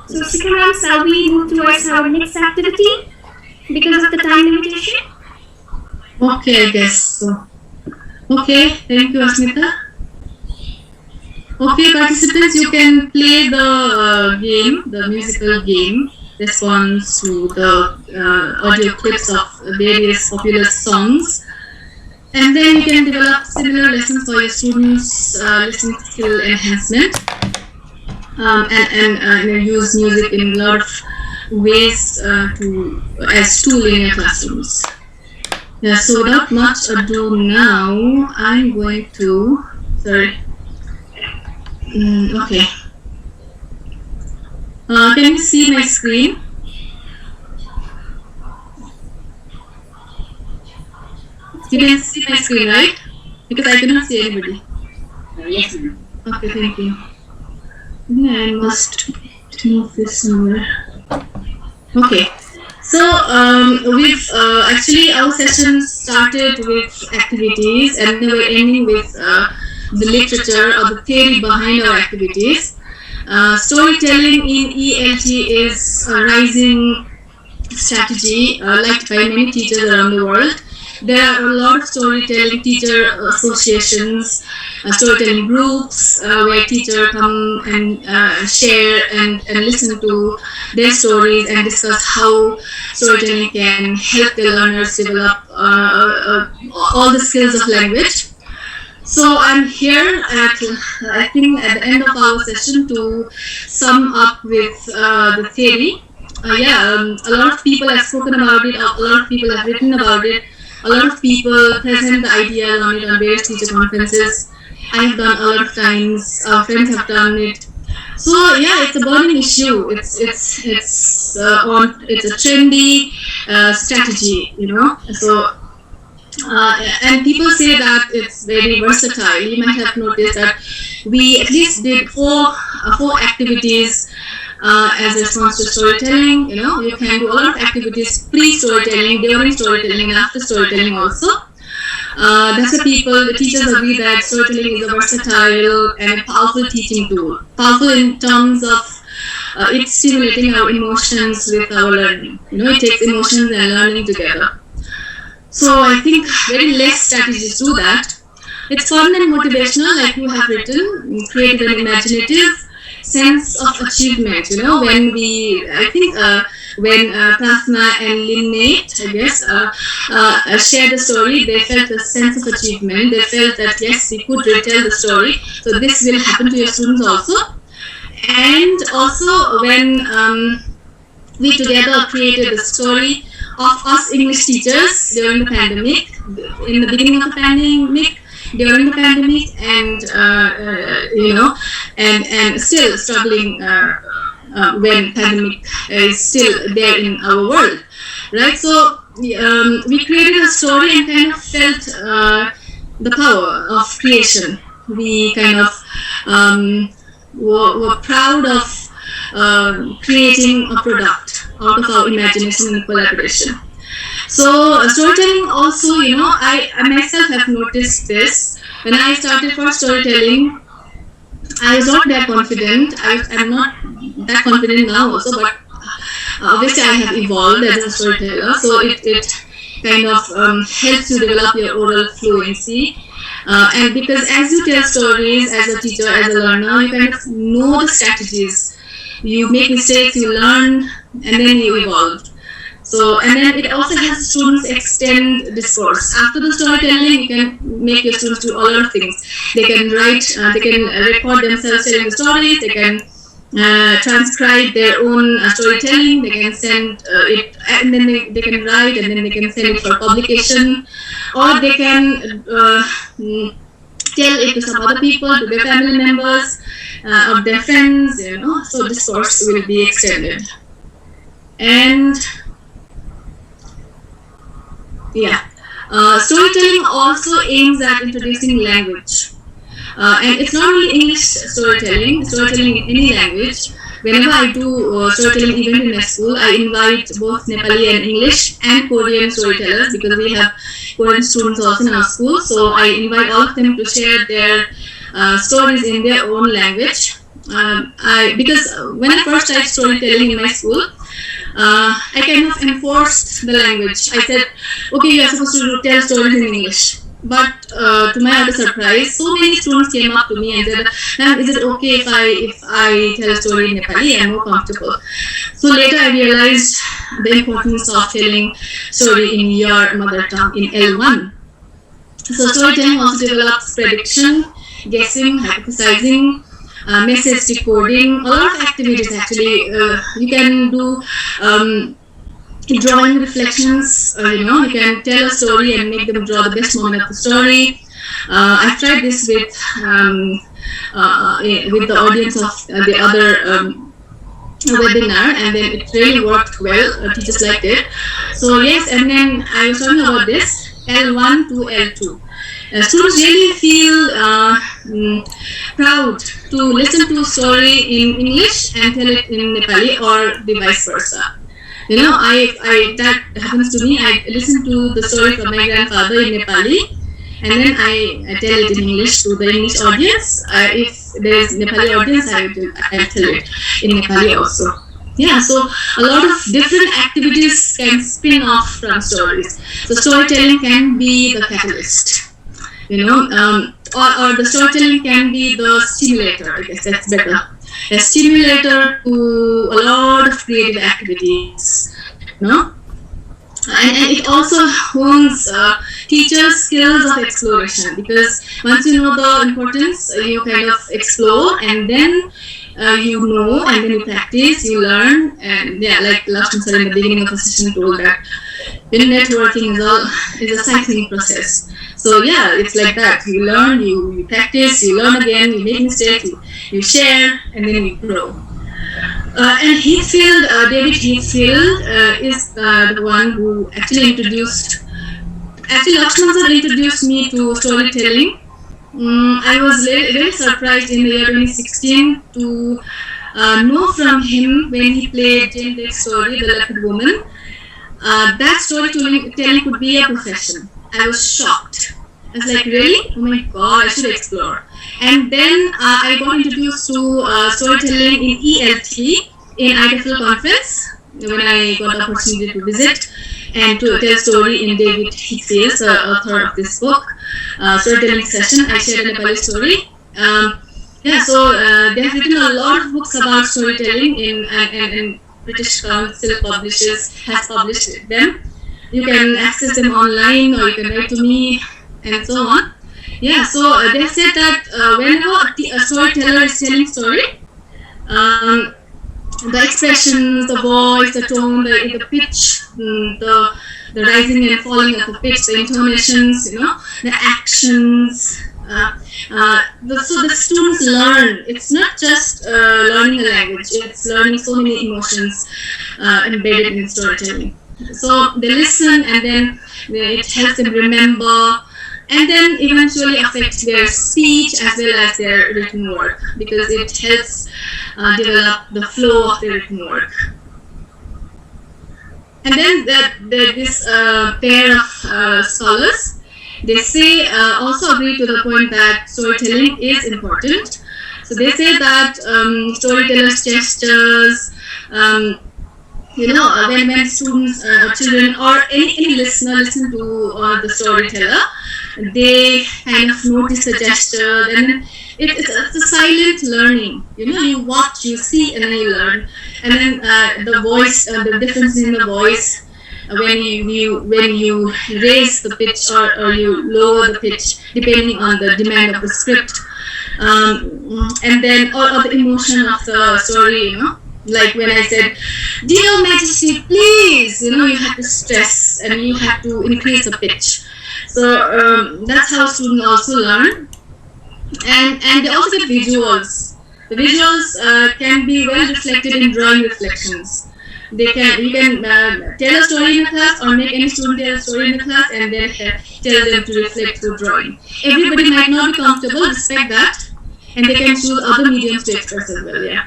Speaker 4: So Sikharam, shall we move towards our next activity because of the time limitation?
Speaker 12: Okay, I guess so. Okay, thank you, Asmita. Okay, participants, you can play the game, the musical game, response to the audio clips of various popular songs. And then you can develop similar lessons for your students' listening skill enhancement. And use music in a lot of ways as tool in your classrooms. Yeah, so without much ado now, I'm going to, okay. Can you see my screen? You can see my screen, right? Because I cannot see anybody.
Speaker 2: Yes.
Speaker 12: Okay, thank you. I must move this somewhere. Okay, so we've actually our session started with activities and they were ending with the literature or the theory behind our activities. Storytelling in ELT is a rising strategy liked by many teachers around the world. There are a lot of storytelling teacher associations, storytelling groups where teachers come and share and listen to their stories and discuss how storytelling can help the learners develop all the skills of language. So I'm here I think at the end of our session to sum up with the theory. A lot of people have spoken about it, a lot of people have written about it, a lot of people present the ideas on it on various teacher conferences. I have done a lot of times. Our friends have done it. So yeah, it's a burning issue. It's a trendy strategy, So and people say that it's very versatile. You might have noticed that we at least did four activities as a response to storytelling. You can do a lot of activities pre-storytelling, during storytelling, and after storytelling also. That's why the teachers agree that storytelling is a versatile and a powerful teaching tool. Powerful in terms of it's stimulating our emotions with our learning. It takes emotions and learning together. So I think very less strategies do that. It's fun and motivational, like you have written, creative and imaginative sense of achievement. When Prasna and Linnate, I guess, shared the story, they felt a sense of achievement. They felt that yes, we could retell the story. So this will happen to your students also. And also when we together created the story of us English teachers during the pandemic, in the beginning of the pandemic, during the pandemic, and and still struggling when pandemic is still there in our world, right? So we created a story and kind of felt the power of creation. We kind of were proud of creating a product out of our imagination and collaboration. So storytelling also, I myself have noticed this. When I started for storytelling, I was not that confident. I'm not that confident now also, but obviously I have evolved as a storyteller. So it kind of helps you develop your oral fluency. And because as you tell stories as a teacher, as a learner, you kind of know the strategies. You make mistakes, you learn, and then you evolve. So, and then it also helps students extend discourse. After the storytelling, you can make your students do a lot of things. They can write, they can record themselves telling the stories, they can transcribe their own storytelling, they can send it, and then they can write, and then they can send it for publication, or they can tell it to some other people, to their family members, or their friends, so discourse will be extended. And yeah, storytelling also aims at introducing language. And it's not only English storytelling in any language. Whenever I do storytelling event in my school, I invite both Nepali and English and Korean storytellers, because we have Korean students also in our school. So I invite all of them to share their stories in their own language. Because when I first started storytelling in my school, I kind of enforced the language. I said, okay, you are supposed to tell stories in English. But to my utter surprise, so many students came up to me and said, "Ma'am, is it okay if I tell a story in Nepali? I'm more comfortable." So later I realized the importance of telling story in your mother tongue in L1. So storytelling also develops prediction, guessing, hypothesizing, message decoding, a lot of activities actually. You can do drawing reflections, you can tell a story and make them draw the best moment of the story. I've tried this with the audience of the other webinar, and then it really worked well. Teachers liked it. So yes, and then I was talking about this L1 to L2. Students really feel proud to listen to a story in English and tell it in Nepali, or the vice versa. That happens to me. I listen to the story from my grandfather in Nepali, and then I tell it in English to the English audience. If there's Nepali audience, I'll tell it in Nepali also. Yeah, so a lot of different activities can spin off from stories. So storytelling can be the catalyst, or the storytelling can be the stimulator. I guess that's better. A stimulator to a lot of creative activities, and it also hones teachers' skills of exploration, because once you know the importance, you kind of explore, and then you know, and then you practice, you learn, and yeah, like Lakshman sir in the beginning of the session told that networking is a cycling process. So yeah, it's like that. You learn, you practice, you learn again, you make mistakes, you share, and then you grow. And David Heathfield is the one who actually Lakshman sir introduced me to storytelling. I was very surprised in the year 2016 to know from him when he played Jane Blake's story, The Leopard Woman, that storytelling could be a profession. I was shocked. I was like, really? Oh my god, I should explore. And then I got introduced to storytelling in ELT, in ITFL conference, when I got the opportunity to visit and to tell story in David Heathfield, the author of this book, storytelling session. I shared a Nepali story. So they have written a lot of books about storytelling and British Council has published them. You can access them online, or you can write to me, and so on. Yeah, so they said that whenever a storyteller is telling story, the expressions, the voice, the tone, the pitch, the rising and falling of the pitch, the intonations, the actions. So the students learn. It's not just learning a language, it's learning so many emotions embedded in storytelling. So they listen, and then it helps them remember, and then eventually affects their speech as well as their written work, because it helps develop the flow of their written work. And then this pair of scholars, they say also agree to the point that storytelling is important. So they say that storytellers' gestures, when students or children or any listener listen to the storyteller, they kind of notice the gesture, and it's a silent learning. You watch, you see, and then you learn. And then the voice, the difference in the voice, when you raise the pitch or you lower the pitch depending on the demand of the script, and then or the emotion of the story. Like when I said, "Dear Majesty, please," you have to stress and you have to increase the pitch. So that's how students also learn, and they also get visuals. The visuals can be well reflected in drawing reflections. You can tell a story in a class, or make any student tell a story in a class, and then tell them to reflect through drawing. Everybody might not be comfortable, respect that, and they can choose other mediums to express as well. Yeah.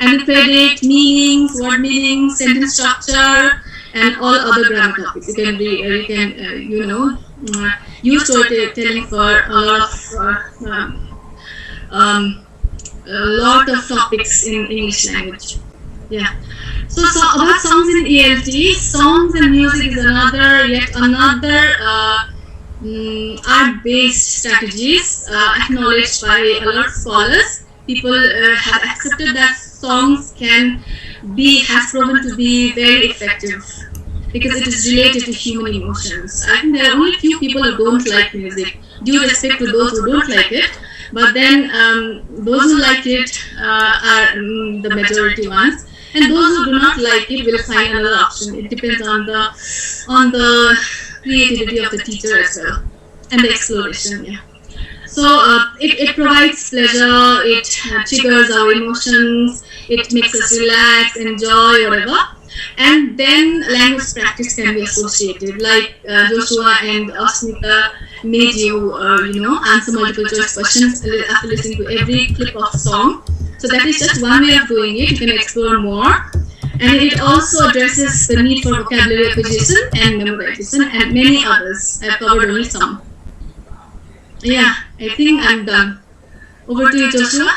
Speaker 12: And we predict meanings, word meanings, sentence structure, and all other grammar topics. You can use storytelling for a lot of topics in English language. Yeah. So about songs in ELT, songs and music is yet another art-based strategies acknowledged by a lot of scholars. People have accepted that songs has proven to be very effective because it is related to human emotions. I think there are only few people who don't like music. Due respect to those who don't like it, but then those who like it are the majority ones, and those who do not like it will find another option. It depends on the creativity of the teacher as well, and the exploration. Yeah. So it provides pleasure, it triggers our emotions, it makes us relax, enjoy, whatever. And then language practice can be associated, like Joshua and Asmita made you, answer multiple choice questions after listening to every clip of song. So that is just one way of doing it. You can explore more. And it also addresses the need for vocabulary acquisition and memorization and many others. I've covered only some. Yeah, I think I'm done. Over to you, Joshua.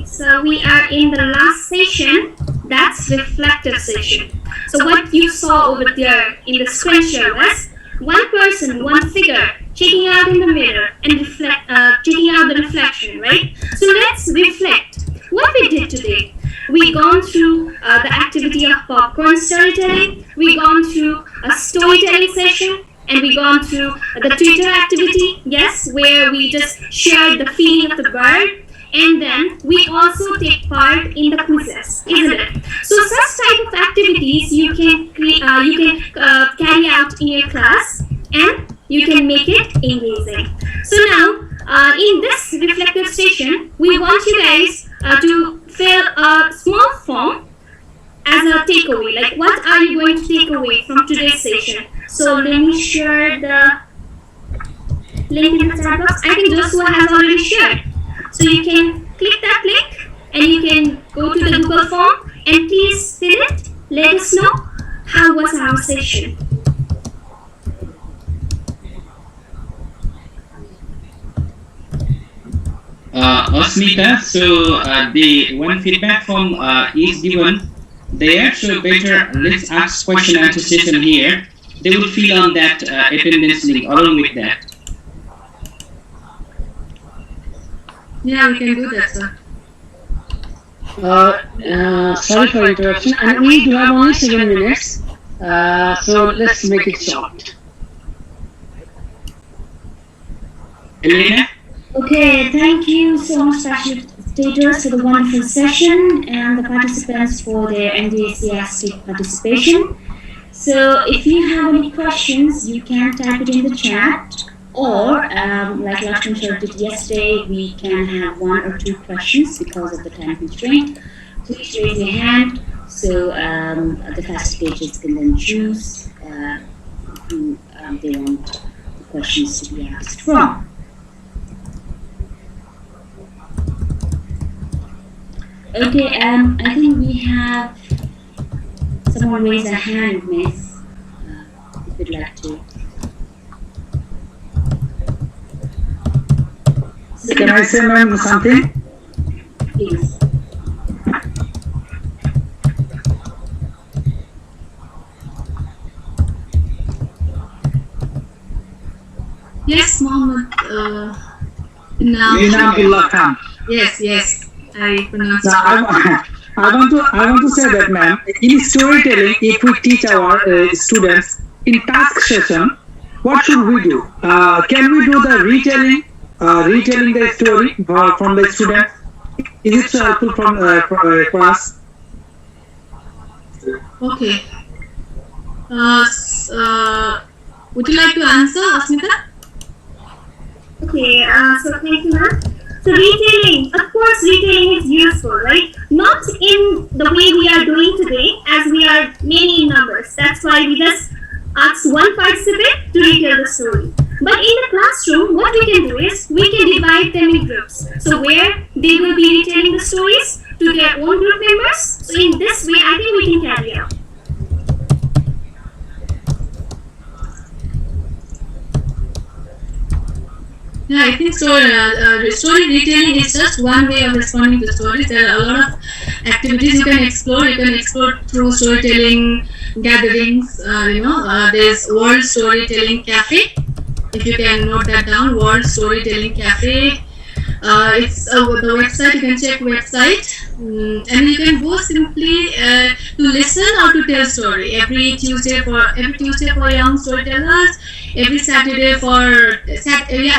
Speaker 4: So we are in the last session, that's reflective session. So what you saw over there in the screen share was one person, one figure, checking out in the mirror and checking out the reflection, right? So let's reflect what we did today. We gone through the activity of popcorn storytelling, we gone through a storytelling session, and we gone through the Twitter activity, yes, where we just shared the feeling of the bird. and then we also take part in the quizzes, isn't it? So such type of activities you can carry out in your class, and you can make it engaging. So now, in this reflective session, we want you guys to fill a small form as a takeaway. Like, what are you going to take away from today's session? So let me share the link in the chat box. I think Joshua has already shared. So you can click that link and you can go to the Google form and please fill it. Let us know how was our session.
Speaker 13: Asmita, so the one feedback form is given there, so better let's ask question answer session here. They will fill on that attendance link along with that.
Speaker 12: Yeah, we can do that, sir.
Speaker 5: Sorry for interruption, and we do have only 7 minutes, so let's make it short.
Speaker 13: Elena?
Speaker 4: Okay, thank you so much, facilitators, for the wonderful session and the participants for their enthusiastic participation. So if you have any questions, you can type it in the chat, or like Lakshman Sir did yesterday, we can have 1 or 2 questions because of the time constraint. Please raise your hand so the facilitators can then choose who they want the questions to be asked from. Okay, I think we have someone raise a hand, Miss, if you'd like to. So
Speaker 5: Can I say, ma'am, something?
Speaker 4: Please.
Speaker 12: Yes, Mohammed. Now.
Speaker 5: Inamullah Khan.
Speaker 12: Yes. I pronounce it.
Speaker 5: I want to say that, ma'am, in storytelling, if we teach our students in task session, what should we do? Can we do the retelling the story from the students? Is it so helpful for us?
Speaker 12: Okay. Would you like to answer, Asmita?
Speaker 4: Okay, so thank you, ma'am. So retailing, of course, retailing is useful, right? Not in the way we are doing today, as we are many in numbers. That's why we just ask one participant to retell the story. But in the classroom, what we can do is we can divide them in groups. So where they will be retelling the stories to their own group members. So in this way, I think we can carry out.
Speaker 12: Yeah, I think so. Story retelling is just one way of responding to stories. There are a lot of activities you can explore. You can explore through storytelling gatherings. There's World Storytelling Cafe. If you can note that down, World Storytelling Cafe. It's the website. You can check website, and you can go simply to listen or to tell story. Every Tuesday for young storytellers. Every Saturday I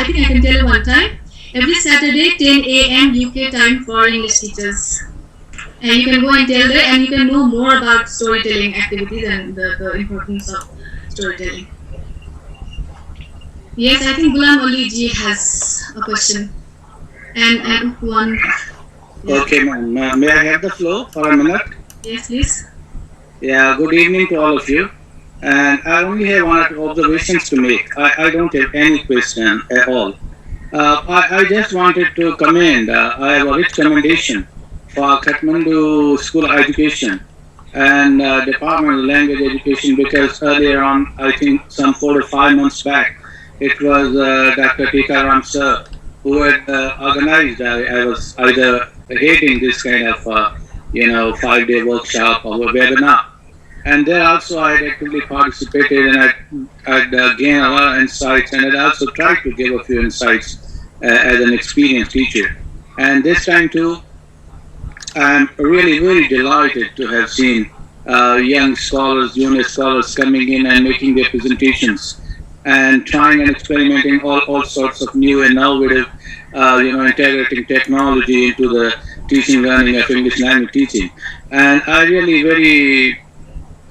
Speaker 12: think I can tell you one time. Every Saturday 10 a.m. UK time for English teachers. And you can go and tell there, and you can know more about storytelling activities and the importance of storytelling. Yes, I think Gulam Ali ji has a question. And one.
Speaker 14: Yeah. Okay, ma'am. May I have the floor for a minute?
Speaker 12: Yes, please.
Speaker 14: Yeah, good evening to all of you. And I only have 1 or 2 observations to make. I don't have any question at all. I just wanted to commend, I have a rich commendation for Kathmandu School of Education and Department of Language Education, because earlier on, I think some 4 to 5 months back, it was Dr. Tika Ram sir who had organized. I was either hating this kind of 5-day workshop or webinar. And there also I had actively participated, and I'd gained a lot of insights, and I'd also tried to give a few insights as an experienced teacher. And this time too, I'm really, really delighted to have seen young scholars, junior scholars coming in and making their presentations and trying and experimenting all sorts of new, innovative integrating technology into the teaching learning of English language teaching. And I really very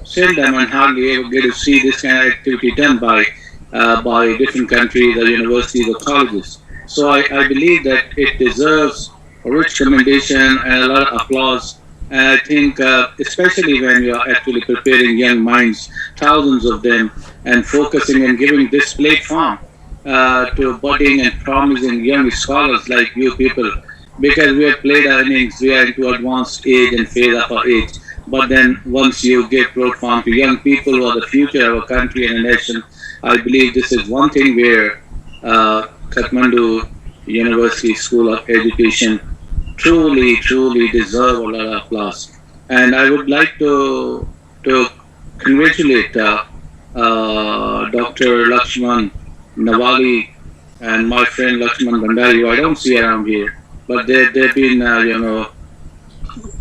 Speaker 14: seldom and hardly ever get to see this kind of activity done by different countries, the universities or colleges. So I believe that it deserves a rich commendation and a lot of applause. And I think, especially when you are actually preparing young minds, thousands of them, and focusing and giving this platform to budding and promising young scholars like you people, because we have played our innings, we are into advanced age and phase of our age. But then once you get platform to young people who are the future of a country and a nation, I believe this is one thing where Kathmandu University School of Education truly deserve a lot of applause. And I would like to congratulate Dr. Lakshman Nawali and my friend Lakshman Bandari, who I don't see around here, but they've been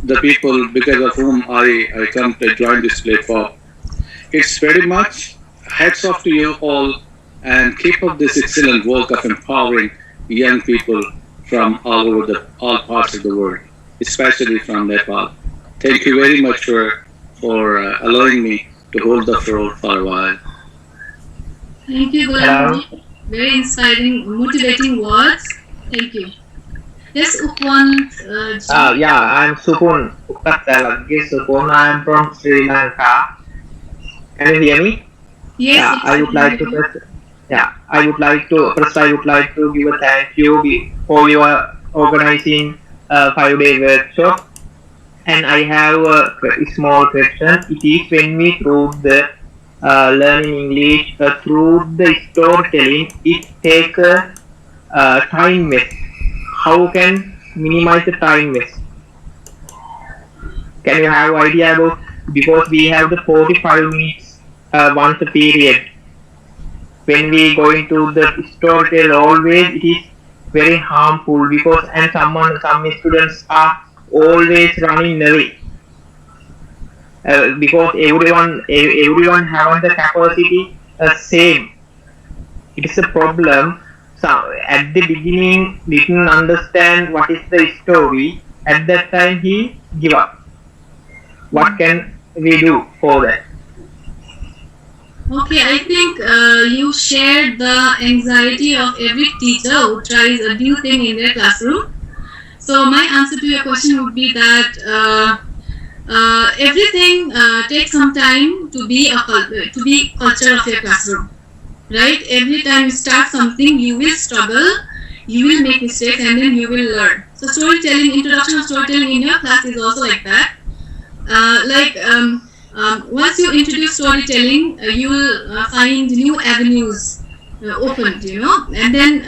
Speaker 14: the people because of whom I come to join this platform. It's very much hats off to you all, and keep up this excellent work of empowering young people from all parts of the world, especially from Nepal. Thank you very much for allowing me to hold the floor for a while.
Speaker 12: Thank you, Gulam. Very inspiring, motivating words. Thank you. Yes, Upwan.
Speaker 15: Yeah, I'm Supun Ukkatalagi Supun. I'm from Sri Lanka. Can you hear me?
Speaker 12: Yes.
Speaker 15: Yeah, I would like to first. Yeah, I would like to give a thank you for your organizing 5-day workshop. And I have a small question. It is when we through the learning English through the storytelling, it takes time waste. How can minimize the time waste? Can you have idea about, because we have the 45 minutes once a period. When we go into the storytelling, always it is very harmful, because and some students are always running away. Because everyone having the capacity same. It is a problem. So at the beginning didn't understand what is the story. At that time he give up. What can we do for that?
Speaker 12: Okay, I think you shared the anxiety of every teacher who tries a new thing in their classroom. So my answer to your question would be that everything takes some time to be culture of your classroom, right? Every time you start something, you will struggle, you will make mistakes, and then you will learn. So storytelling, introduction of storytelling in your class is also like that. Once you introduce storytelling, you will find new avenues opened, and then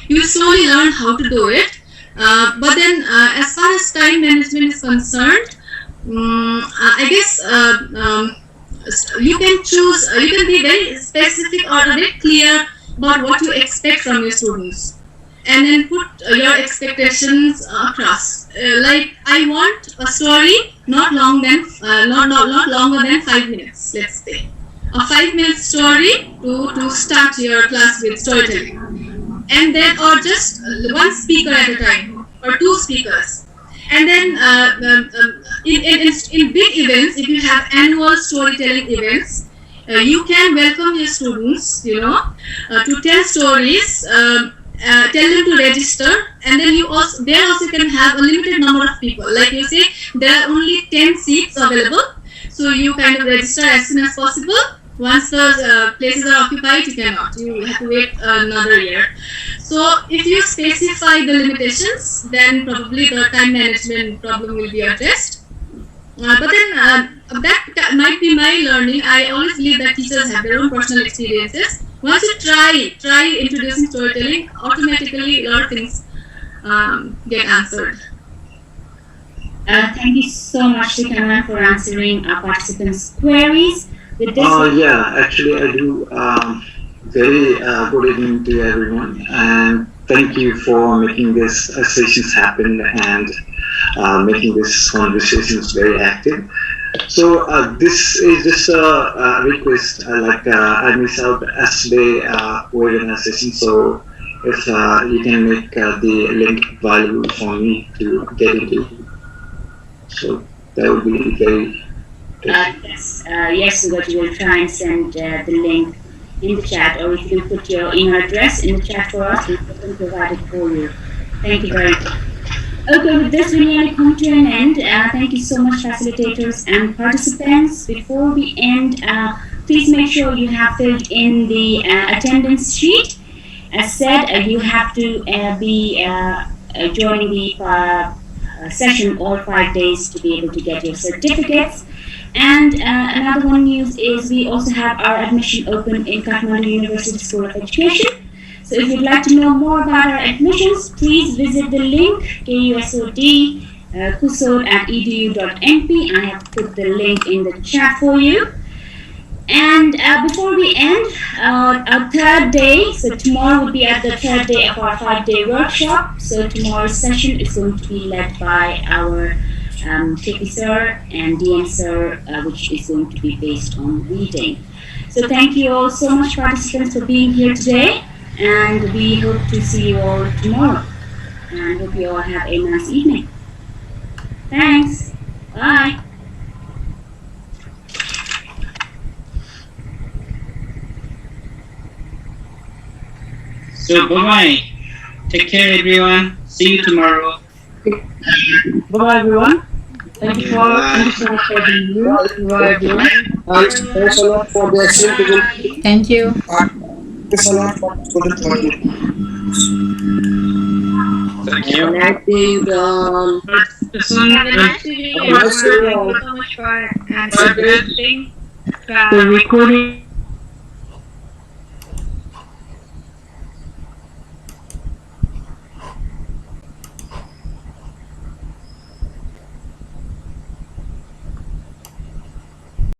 Speaker 12: you will slowly learn how to do it. But then, as far as time management is concerned, I guess you can choose, you can be very specific or very clear about what you expect from your students, and then put your expectations across. Like, I want a story not longer than 5 minutes, let's say. A 5-minute story to start your class with storytelling. And then, or just one speaker at a time, or 2 speakers. And then in big events, if you have annual storytelling events, you can welcome your students, to tell stories, tell them to register, and then there also can have a limited number of people. Like you say, there are only 10 seats available, so you kind of register as soon as possible. Once those places are occupied, you cannot. You have to wait another year. So if you specify the limitations, then probably the time management problem will be addressed. But then that might be my learning. I always believe that teachers have their own personal experiences. Once you try introducing storytelling, automatically a lot of things get answered.
Speaker 4: Thank you so much, Shikana, for answering our participants' queries. With this,
Speaker 16: yeah, actually I do. Very good evening to everyone, and thank you for making this sessions happen and making this conversations very active. So this is just a request. I miss out yesterday organization, so if you can make the link available for me to get into. So that would be very
Speaker 8: Yes, Sugati, we'll try and send the link in the chat, or if you can put your email address in the chat for us, we can provide it for you. Thank you very much. Okay, with this, we nearly come to an end. Thank you so much, facilitators and participants. Before we end, please make sure you have filled in the attendance sheet. As said, you have to be joining the session all 5 days to be able to get your certificates. And another one news is we also have our admission open in Kathmandu University School of Education. So if you'd like to know more about our admissions, please visit the link kusod@edu.np. I have put the link in the chat for you. And before we end, our third day, so tomorrow will be at the third day of our 5-day workshop. So tomorrow's session is going to be led by our KP sir and DM sir, which is going to be based on reading. So thank you all so much, participants, for being here today, and we hope to see you all tomorrow. And hope you all have a nice evening. Thanks. Bye.
Speaker 13: So bye-bye. Take care, everyone. See you tomorrow.
Speaker 3: Bye-bye, everyone. Thank you so much for being here. Bye, everyone.
Speaker 17: Thanks a lot for the excellent presentation.
Speaker 18: Thank you.
Speaker 17: Thanks a lot for the project.
Speaker 11: Thank you.
Speaker 18: Have a nice evening, everyone. Thank you so much for answering.
Speaker 3: The recording